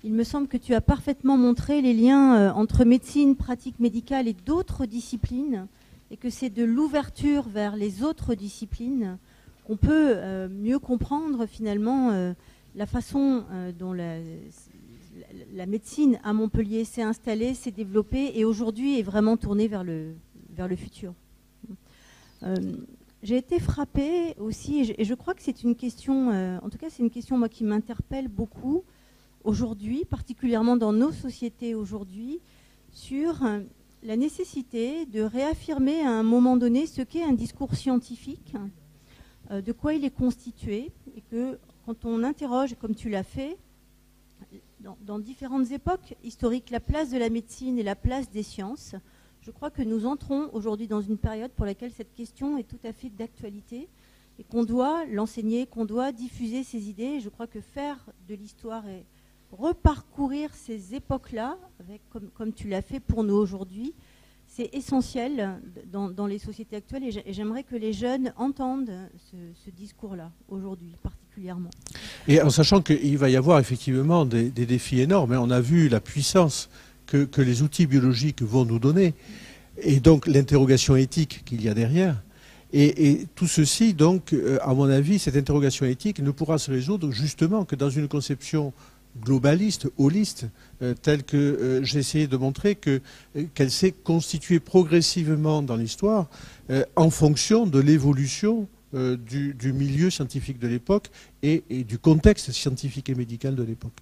il me semble que tu as parfaitement montré les liens entre médecine, pratique médicale et d'autres disciplines, et que c'est de l'ouverture vers les autres disciplines qu'on peut mieux comprendre finalement la façon dont la médecine à Montpellier s'est installée, s'est développée et aujourd'hui est vraiment tournée vers le futur. J'ai été frappée aussi, et je crois que c'est une question, en tout cas c'est une question moi, qui m'interpelle beaucoup aujourd'hui, particulièrement dans nos sociétés aujourd'hui, sur la nécessité de réaffirmer à un moment donné ce qu'est un discours scientifique, de quoi il est constitué, et que quand on interroge, comme tu l'as fait, dans différentes époques historiques, la place de la médecine et la place des sciences, je crois que nous entrons aujourd'hui dans une période pour laquelle cette question est tout à fait d'actualité et qu'on doit l'enseigner, qu'on doit diffuser ces idées. Je crois que faire de l'histoire et reparcourir ces époques-là, comme tu l'as fait pour nous aujourd'hui, c'est essentiel dans les sociétés actuelles et j'aimerais que les jeunes entendent ce discours-là aujourd'hui particulièrement. Et en sachant qu'il va y avoir effectivement des défis énormes, on a vu la puissance que les outils biologiques vont nous donner et donc l'interrogation éthique qu'il y a derrière. Et tout ceci, donc, à mon avis, cette interrogation éthique ne pourra se résoudre justement que dans une conception globaliste, holiste, telle que j'ai essayé de montrer qu'elle s'est constituée progressivement dans l'histoire en fonction de l'évolution du milieu scientifique de l'époque et du contexte scientifique et médical de l'époque.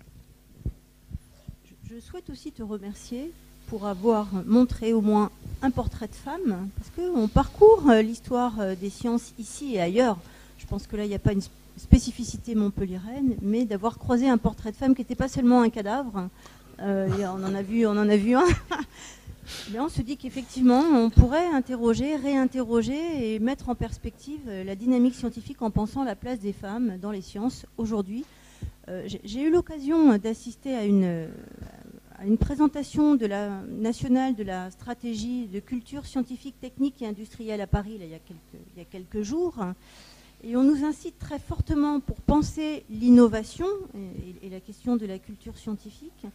Je souhaite aussi te remercier pour avoir montré au moins un portrait de femme, parce qu'on parcourt l'histoire des sciences ici et ailleurs. Je pense que là, il n'y a pas une spécificité montpelliéraine, mais d'avoir croisé un portrait de femme qui n'était pas seulement un cadavre. On en a vu un. Mais on se dit qu'effectivement, on pourrait interroger, réinterroger et mettre en perspective la dynamique scientifique en pensant la place des femmes dans les sciences aujourd'hui. J'ai eu l'occasion d'assister à une présentation nationale de la stratégie de culture scientifique, technique et industrielle à Paris là, il y a quelques jours. Et on nous incite très fortement pour penser l'innovation et la question de la culture scientifique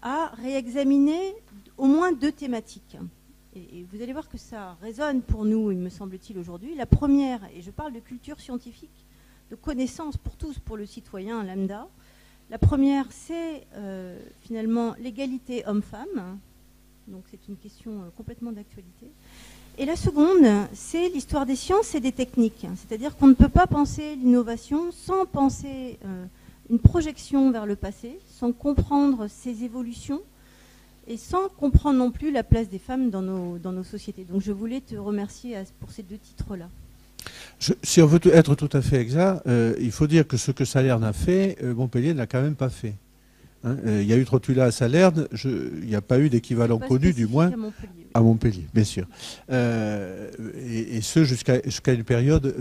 à réexaminer au moins deux thématiques. Et vous allez voir que ça résonne pour nous, il me semble-t-il, aujourd'hui. La première, et je parle de culture scientifique, de connaissance pour tous, pour le citoyen lambda. La première, c'est finalement l'égalité homme-femme. Donc c'est une question complètement d'actualité. Et la seconde, c'est l'histoire des sciences et des techniques. C'est-à-dire qu'on ne peut pas penser l'innovation sans penser une projection vers le passé, sans comprendre ses évolutions et sans comprendre non plus la place des femmes dans nos sociétés. Donc je voulais te remercier pour ces deux titres-là. Si on veut être tout à fait exact, il faut dire que ce que Salerne a fait, Montpellier ne l'a quand même pas fait. Hein, il y a eu Trotula à Salerne, il n'y a pas eu d'équivalent connu, du moins, à Montpellier, bien sûr. Et ce, jusqu'à une période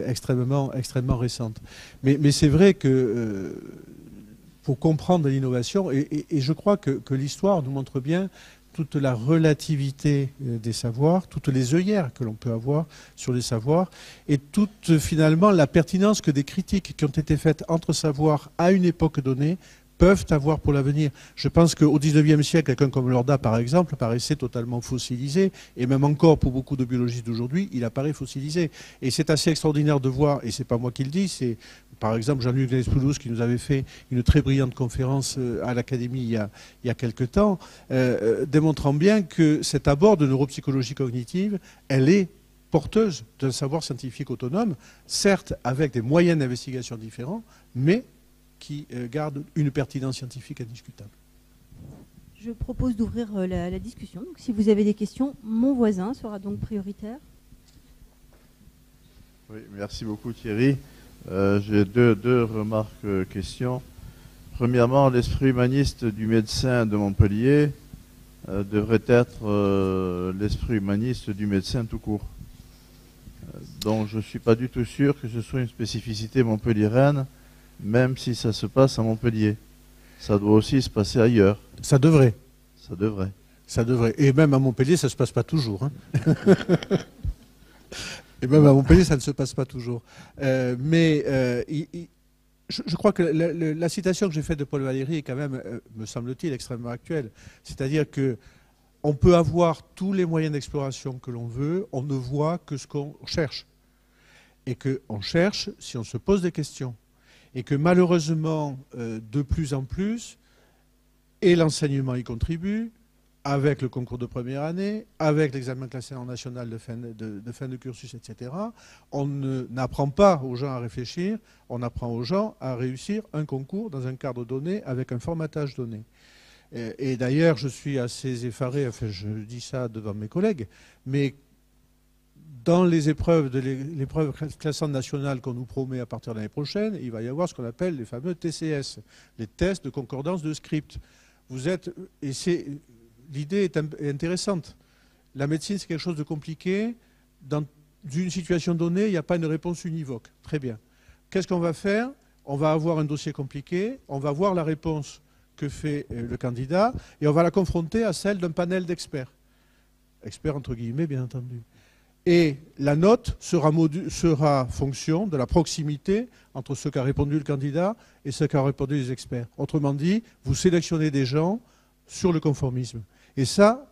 extrêmement récente. Mais c'est vrai que pour comprendre l'innovation, et je crois que l'histoire nous montre bien toute la relativité des savoirs, toutes les œillères que l'on peut avoir sur les savoirs, et toute finalement la pertinence que des critiques qui ont été faites entre savoirs à une époque donnée peuvent avoir pour l'avenir. Je pense qu'au XIXe siècle, quelqu'un comme Lorda, par exemple, paraissait totalement fossilisé, et même encore pour beaucoup de biologistes d'aujourd'hui, il apparaît fossilisé. Et c'est assez extraordinaire de voir, et c'est pas moi qui le dis, c'est par exemple Jean-Luc Nespoulos qui nous avait fait une très brillante conférence à l'Académie il y a quelque temps, démontrant bien que cet abord de neuropsychologie cognitive, elle est porteuse d'un savoir scientifique autonome, certes avec des moyens d'investigation différents, mais qui garde une pertinence scientifique indiscutable. Je propose d'ouvrir la discussion. Donc, si vous avez des questions, mon voisin sera donc prioritaire. Oui, merci beaucoup Thierry. J'ai deux remarques, questions. Premièrement, l'esprit humaniste du médecin de Montpellier devrait être l'esprit humaniste du médecin tout court. Donc je ne suis pas du tout sûr que ce soit une spécificité montpelliéraine, même si ça se passe à Montpellier. Ça doit aussi se passer ailleurs. Ça devrait. Ça devrait. Ça devrait. Et même à Montpellier, ça ne se passe pas toujours. Hein. Et même à Montpellier, ça ne se passe pas toujours. Je crois que la citation que j'ai faite de Paul Valéry est quand même, me semble-t-il, extrêmement actuelle. C'est-à-dire que on peut avoir tous les moyens d'exploration que l'on veut, on ne voit que ce qu'on cherche. Et qu'on cherche si on se pose des questions. Et que malheureusement, de plus en plus, et l'enseignement y contribue, avec le concours de première année, avec l'examen classé en national de fin de cursus, etc., on n'apprend pas aux gens à réfléchir, on apprend aux gens à réussir un concours dans un cadre donné, avec un formatage donné. Et d'ailleurs, je suis assez effaré, enfin je dis ça devant mes collègues, mais dans les épreuves l'épreuve classante nationale qu'on nous promet à partir de l'année prochaine, il va y avoir ce qu'on appelle les fameux TCS, les tests de concordance de script. L'idée est intéressante. La médecine, c'est quelque chose de compliqué. Dans une situation donnée, il n'y a pas une réponse univoque. Très bien. Qu'est-ce qu'on va faire? On va avoir un dossier compliqué, on va voir la réponse que fait le candidat et on va la confronter à celle d'un panel d'experts. Experts entre guillemets, bien entendu. Et la note sera fonction de la proximité entre ce qu'a répondu le candidat et ce qu'a répondu les experts. Autrement dit, vous sélectionnez des gens sur le conformisme. Et ça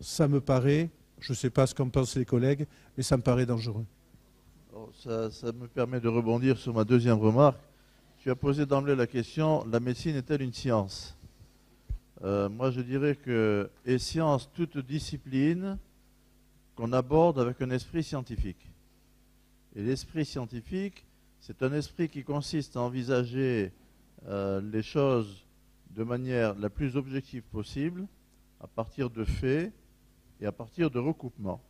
me paraît, je ne sais pas ce qu'en pensent les collègues, mais ça me paraît dangereux. Alors, ça me permet de rebondir sur ma deuxième remarque. Tu as posé d'emblée la question, la médecine est-elle une science? Moi, je dirais que est science toute discipline qu'on aborde avec un esprit scientifique. Et l'esprit scientifique, c'est un esprit qui consiste à envisager les choses de manière la plus objective possible, à partir de faits et à partir de recoupements.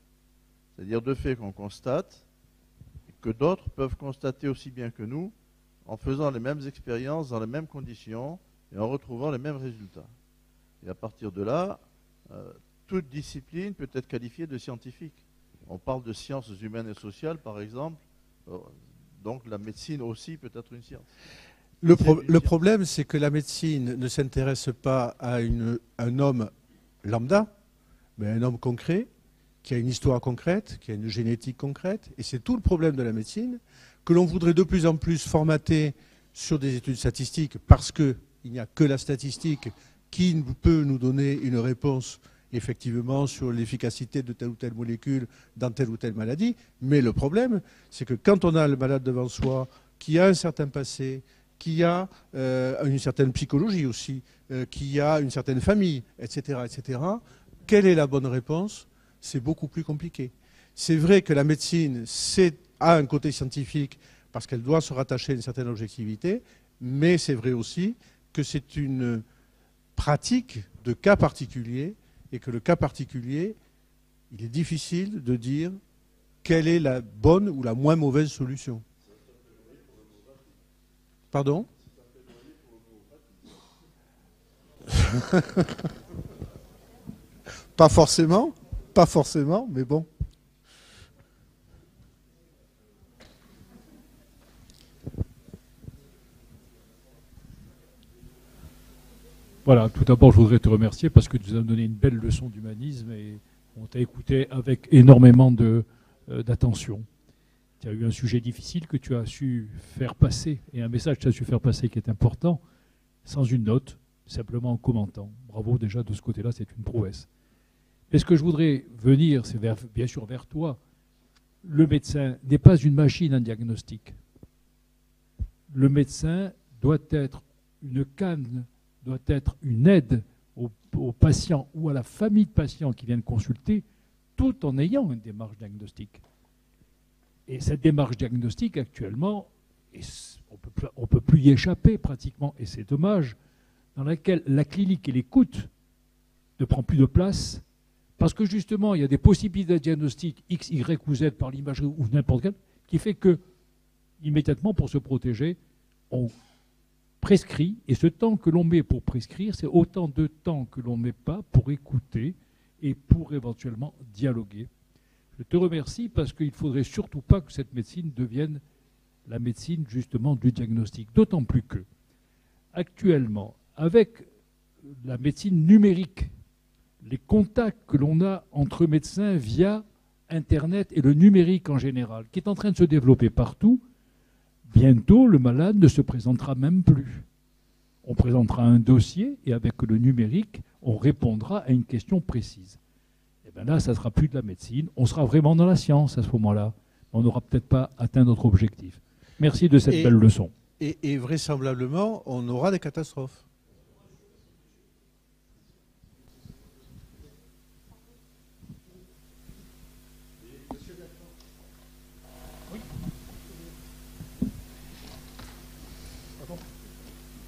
C'est-à-dire de faits qu'on constate et que d'autres peuvent constater aussi bien que nous, en faisant les mêmes expériences dans les mêmes conditions et en retrouvant les mêmes résultats. Et à partir de là, toute discipline peut être qualifiée de scientifique. On parle de sciences humaines et sociales, par exemple, donc la médecine aussi peut être une science. Le problème, c'est que la médecine ne s'intéresse pas à un homme lambda, mais à un homme concret, qui a une histoire concrète, qui a une génétique concrète. Et c'est tout le problème de la médecine, que l'on voudrait de plus en plus formater sur des études statistiques, parce qu'il n'y a que la statistique qui peut nous donner une réponse effectivement sur l'efficacité de telle ou telle molécule dans telle ou telle maladie. Mais le problème, c'est que quand on a le malade devant soi, qui a un certain passé, qui a une certaine psychologie aussi, qui a une certaine famille, etc., quelle est la bonne réponse? C'est beaucoup plus compliqué. C'est vrai que la médecine a un côté scientifique parce qu'elle doit se rattacher à une certaine objectivité, mais c'est vrai aussi que c'est une pratique de cas particulier et que le cas particulier, il est difficile de dire quelle est la bonne ou la moins mauvaise solution. Pardon? Pas forcément, mais bon. Voilà, tout d'abord, je voudrais te remercier parce que tu nous as donné une belle leçon d'humanisme et on t'a écouté avec énormément d'attention. Tu as eu un sujet difficile que tu as su faire passer et un message que tu as su faire passer qui est important, sans une note, simplement en commentant. Bravo déjà de ce côté-là, c'est une prouesse. Mais ce que je voudrais venir, c'est bien sûr vers toi. Le médecin n'est pas une machine à diagnostic. Le médecin doit être une canne, doit être une aide aux patients ou à la famille de patients qui viennent consulter, tout en ayant une démarche diagnostique. Et cette démarche diagnostique, actuellement, on ne peut plus y échapper pratiquement, et c'est dommage, dans laquelle la clinique et l'écoute ne prend plus de place, parce que justement, il y a des possibilités de diagnostic X, Y ou Z par l'imagerie ou n'importe quelle, qui fait que, immédiatement, pour se protéger, on prescrit, et ce temps que l'on met pour prescrire, c'est autant de temps que l'on ne met pas pour écouter et pour éventuellement dialoguer. Je te remercie parce qu'il ne faudrait surtout pas que cette médecine devienne la médecine justement du diagnostic. D'autant plus que, actuellement, avec la médecine numérique, les contacts que l'on a entre médecins via Internet et le numérique en général, qui est en train de se développer partout, bientôt le malade ne se présentera même plus. On présentera un dossier et avec le numérique, on répondra à une question précise. Et bien là, ça ne sera plus de la médecine, on sera vraiment dans la science à ce moment-là. On n'aura peut-être pas atteint notre objectif. Merci de cette belle leçon. Et vraisemblablement, on aura des catastrophes.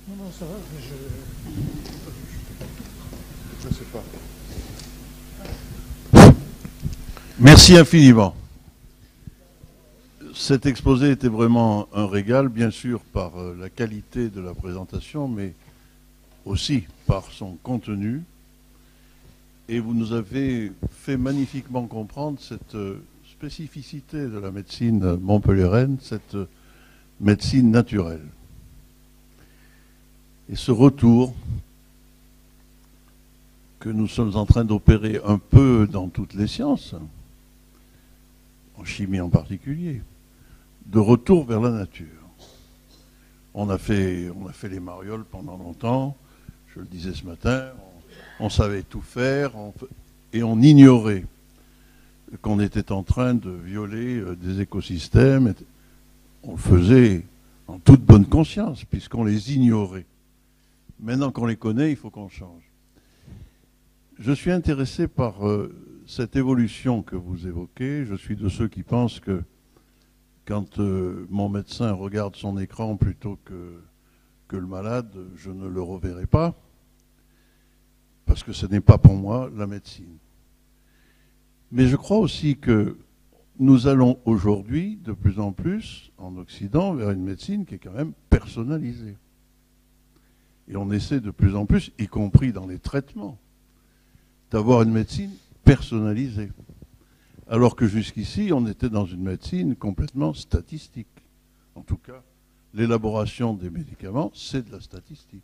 Non, ça va, mais je ne sais pas. Merci infiniment. Cet exposé était vraiment un régal, bien sûr par la qualité de la présentation, mais aussi par son contenu. Et vous nous avez fait magnifiquement comprendre cette spécificité de la médecine montpelliéraine, cette médecine naturelle. Et ce retour que nous sommes en train d'opérer un peu dans toutes les sciences, en chimie en particulier, de retour vers la nature. On a fait les marioles pendant longtemps, je le disais ce matin, on savait tout faire, et on ignorait qu'on était en train de violer des écosystèmes. On le faisait en toute bonne conscience, puisqu'on les ignorait. Maintenant qu'on les connaît, il faut qu'on change. Je suis intéressé par cette évolution que vous évoquez. Je suis de ceux qui pensent que quand mon médecin regarde son écran plutôt que le malade, je ne le reverrai pas, parce que ce n'est pas pour moi la médecine. Mais je crois aussi que nous allons aujourd'hui, de plus en plus, en Occident, vers une médecine qui est quand même personnalisée. Et on essaie de plus en plus, y compris dans les traitements, d'avoir une médecine personnalisée. Alors que jusqu'ici, on était dans une médecine complètement statistique. En tout cas, l'élaboration des médicaments, c'est de la statistique.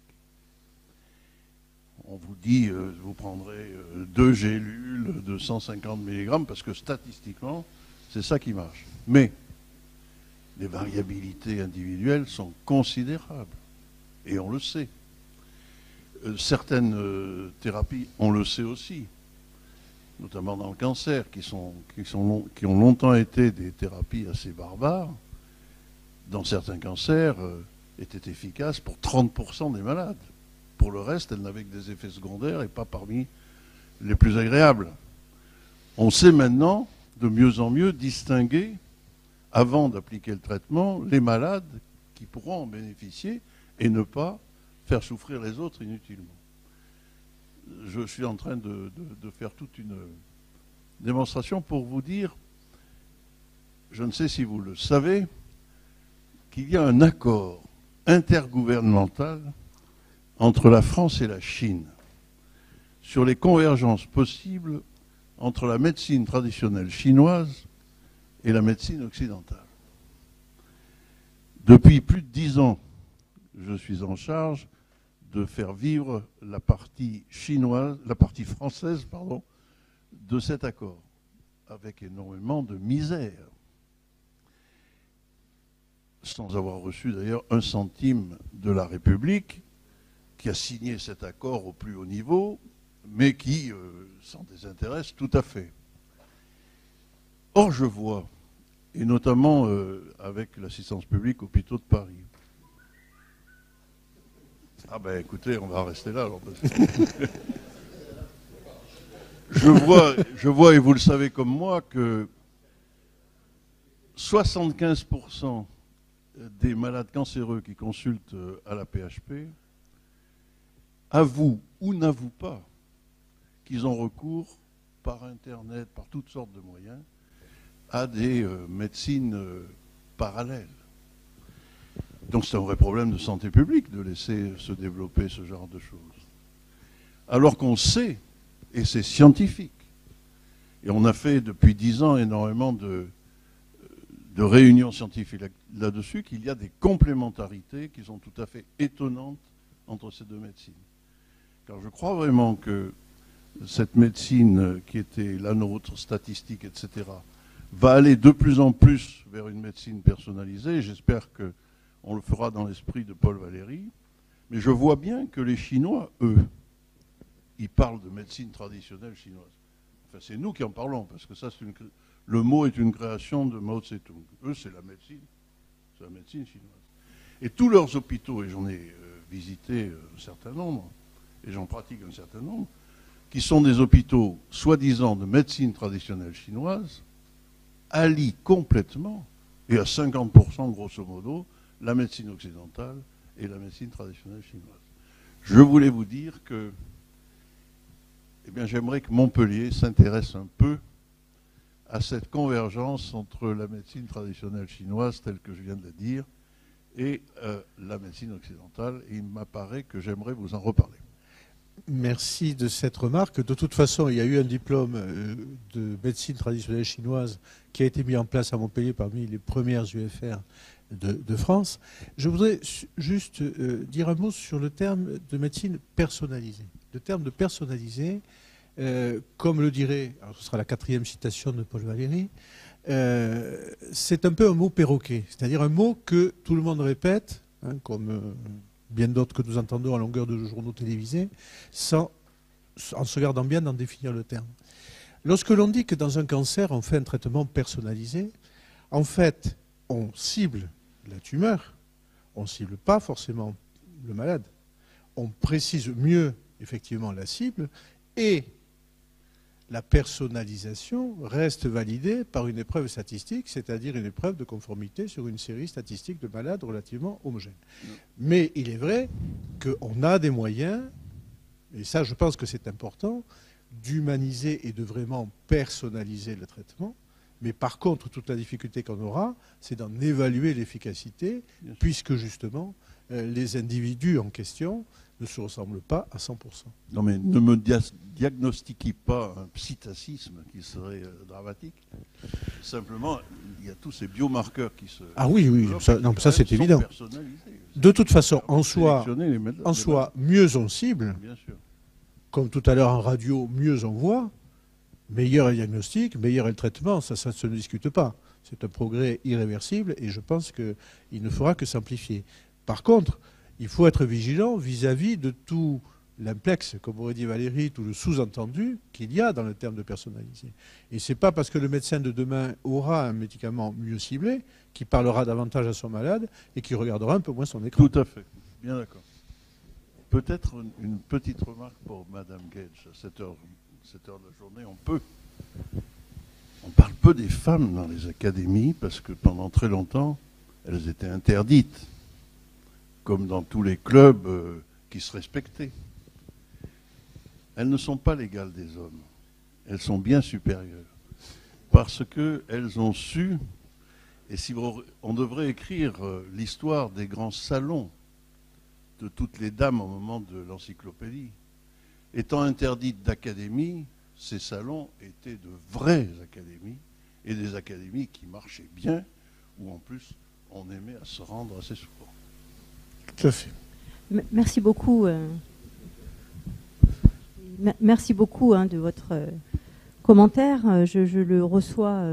On vous dit, vous prendrez 2 gélules de 150 mg, parce que statistiquement, c'est ça qui marche. Mais les variabilités individuelles sont considérables. Et on le sait. Certaines thérapies, on le sait aussi, notamment dans le cancer, qui ont longtemps été des thérapies assez barbares, dans certains cancers, étaient efficaces pour 30% des malades. Pour le reste, elles n'avaient que des effets secondaires et pas parmi les plus agréables. On sait maintenant, de mieux en mieux, distinguer, avant d'appliquer le traitement, les malades qui pourront en bénéficier et ne pas faire souffrir les autres inutilement. Je suis en train de faire toute une démonstration pour vous dire, je ne sais si vous le savez, qu'il y a un accord intergouvernemental entre la France et la Chine sur les convergences possibles entre la médecine traditionnelle chinoise et la médecine occidentale. Depuis plus de 10 ans, je suis en charge de faire vivre la partie française, de cet accord, avec énormément de misère, sans avoir reçu d'ailleurs 1 centime de la République, qui a signé cet accord au plus haut niveau, mais qui s'en désintéresse tout à fait. Or, je vois, et notamment avec l'assistance publique Hôpitaux de Paris. Ah ben écoutez, on va rester là alors. Je vois, et vous le savez comme moi, que 75% des malades cancéreux qui consultent à la PHP avouent ou n'avouent pas qu'ils ont recours par Internet, par toutes sortes de moyens, à des médecines parallèles. Donc c'est un vrai problème de santé publique de laisser se développer ce genre de choses. Alors qu'on sait, et c'est scientifique, et on a fait depuis 10 ans énormément de réunions scientifiques là-dessus, qu'il y a des complémentarités qui sont tout à fait étonnantes entre ces deux médecines. Car je crois vraiment que cette médecine qui était la nôtre, statistique, etc., va aller de plus en plus vers une médecine personnalisée. J'espère qu'on le fera dans l'esprit de Paul Valéry. Mais je vois bien que les Chinois, eux, ils parlent de médecine traditionnelle chinoise. Enfin, c'est nous qui en parlons, parce que ça, le mot est une création de Mao Tse-tung. Eux, c'est la médecine chinoise. Et tous leurs hôpitaux, et j'en ai visité un certain nombre, et j'en pratique un certain nombre, qui sont des hôpitaux soi-disant de médecine traditionnelle chinoise, allient complètement, et à 50% grosso modo, la médecine occidentale et la médecine traditionnelle chinoise. Je voulais vous dire que j'aimerais que Montpellier s'intéresse un peu à cette convergence entre la médecine traditionnelle chinoise, telle que je viens de la dire, et la médecine occidentale. Et il m'apparaît que j'aimerais vous en reparler. Merci de cette remarque. De toute façon, il y a eu un diplôme de médecine traditionnelle chinoise qui a été mis en place à Montpellier parmi les premières UFR de France. Je voudrais juste dire un mot sur le terme de médecine personnalisée. Le terme de personnalisé, comme le dirait, alors ce sera la 4e citation de Paul Valéry, c'est un peu un mot perroquet, c'est-à-dire un mot que tout le monde répète, hein, comme bien d'autres que nous entendons à longueur de journaux télévisés, en se gardant bien d'en définir le terme. Lorsque l'on dit que dans un cancer, on fait un traitement personnalisé, en fait, on cible la tumeur, on ne cible pas forcément le malade. On précise mieux, effectivement, la cible, et la personnalisation reste validée par une épreuve statistique, c'est-à-dire une épreuve de conformité sur une série statistique de malades relativement homogène. Mais il est vrai qu'on a des moyens, et ça je pense que c'est important, d'humaniser et de vraiment personnaliser le traitement. Mais par contre, toute la difficulté qu'on aura, c'est d'en évaluer l'efficacité, puisque justement, les individus en question ne se ressemblent pas à 100%. Non, mais ne me diagnostiquez pas un psittacisme qui serait dramatique. Simplement, il y a tous ces biomarqueurs qui se... Ah oui, oui, ça c'est évident. De toute façon, en soi, mieux on cible, bien sûr. Comme tout à l'heure en radio, mieux on voit, meilleur est le diagnostic, meilleur est le traitement, ça ne se discute pas. C'est un progrès irréversible et je pense qu'il ne fera que s'amplifier. Par contre, il faut être vigilant vis-à-vis de tout l'implexe, comme aurait dit Valérie, tout le sous-entendu qu'il y a dans le terme de personnalisé. Et ce n'est pas parce que le médecin de demain aura un médicament mieux ciblé qu'il parlera davantage à son malade et qu'il regardera un peu moins son écran. Tout à fait, bien d'accord. Peut-être une petite remarque pour Madame Gage. À cette heure de la journée, on parle peu des femmes dans les académies parce que pendant très longtemps, elles étaient interdites, comme dans tous les clubs qui se respectaient. Elles ne sont pas l'égale des hommes. Elles sont bien supérieures. Parce qu'elles ont su, et si on devrait écrire l'histoire des grands salons de toutes les dames au moment de l'encyclopédie, étant interdites d'académie, ces salons étaient de vraies académies, et des académies qui marchaient bien, où en plus on aimait à se rendre assez souvent. Tout à fait. Merci beaucoup. Merci beaucoup de votre commentaire. Je le reçois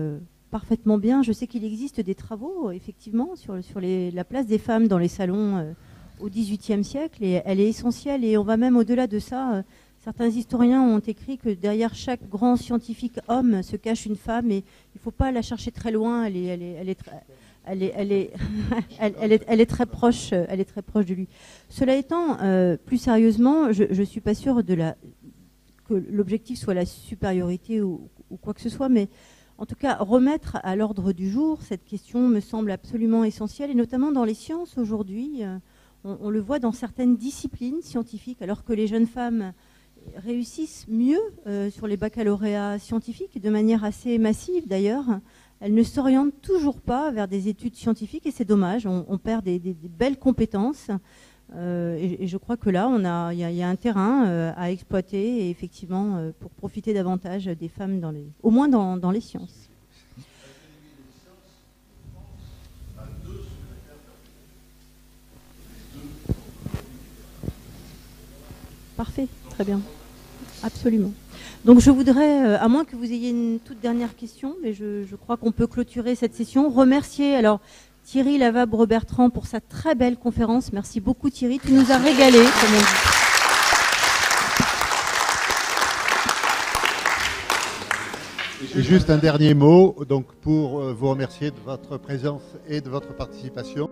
parfaitement bien. Je sais qu'il existe des travaux, effectivement, sur la place des femmes dans les salons au XVIIIe siècle, et elle est essentielle. Et on va même au-delà de ça. Certains historiens ont écrit que derrière chaque grand scientifique homme se cache une femme, et il ne faut pas la chercher très loin. Elle est très proche de lui. Cela étant, plus sérieusement, je ne suis pas sûre que l'objectif soit la supériorité ou quoi que ce soit, mais en tout cas, remettre à l'ordre du jour cette question me semble absolument essentielle, et notamment dans les sciences aujourd'hui. On le voit dans certaines disciplines scientifiques, alors que les jeunes femmes réussissent mieux sur les baccalauréats scientifiques, de manière assez massive d'ailleurs. Elles ne s'orientent toujours pas vers des études scientifiques, et c'est dommage. On perd des belles compétences. Et je crois que là, il y a un terrain à exploiter, et effectivement, pour profiter davantage des femmes, au moins dans les sciences. Parfait, très bien. Absolument. Donc je voudrais, à moins que vous ayez une toute dernière question, mais je crois qu'on peut clôturer cette session, remercier alors Thierry Lavabre-Bertrand pour sa très belle conférence. Merci beaucoup Thierry, tu nous as régalé, comme on dit. Et juste un dernier mot, donc pour vous remercier de votre présence et de votre participation.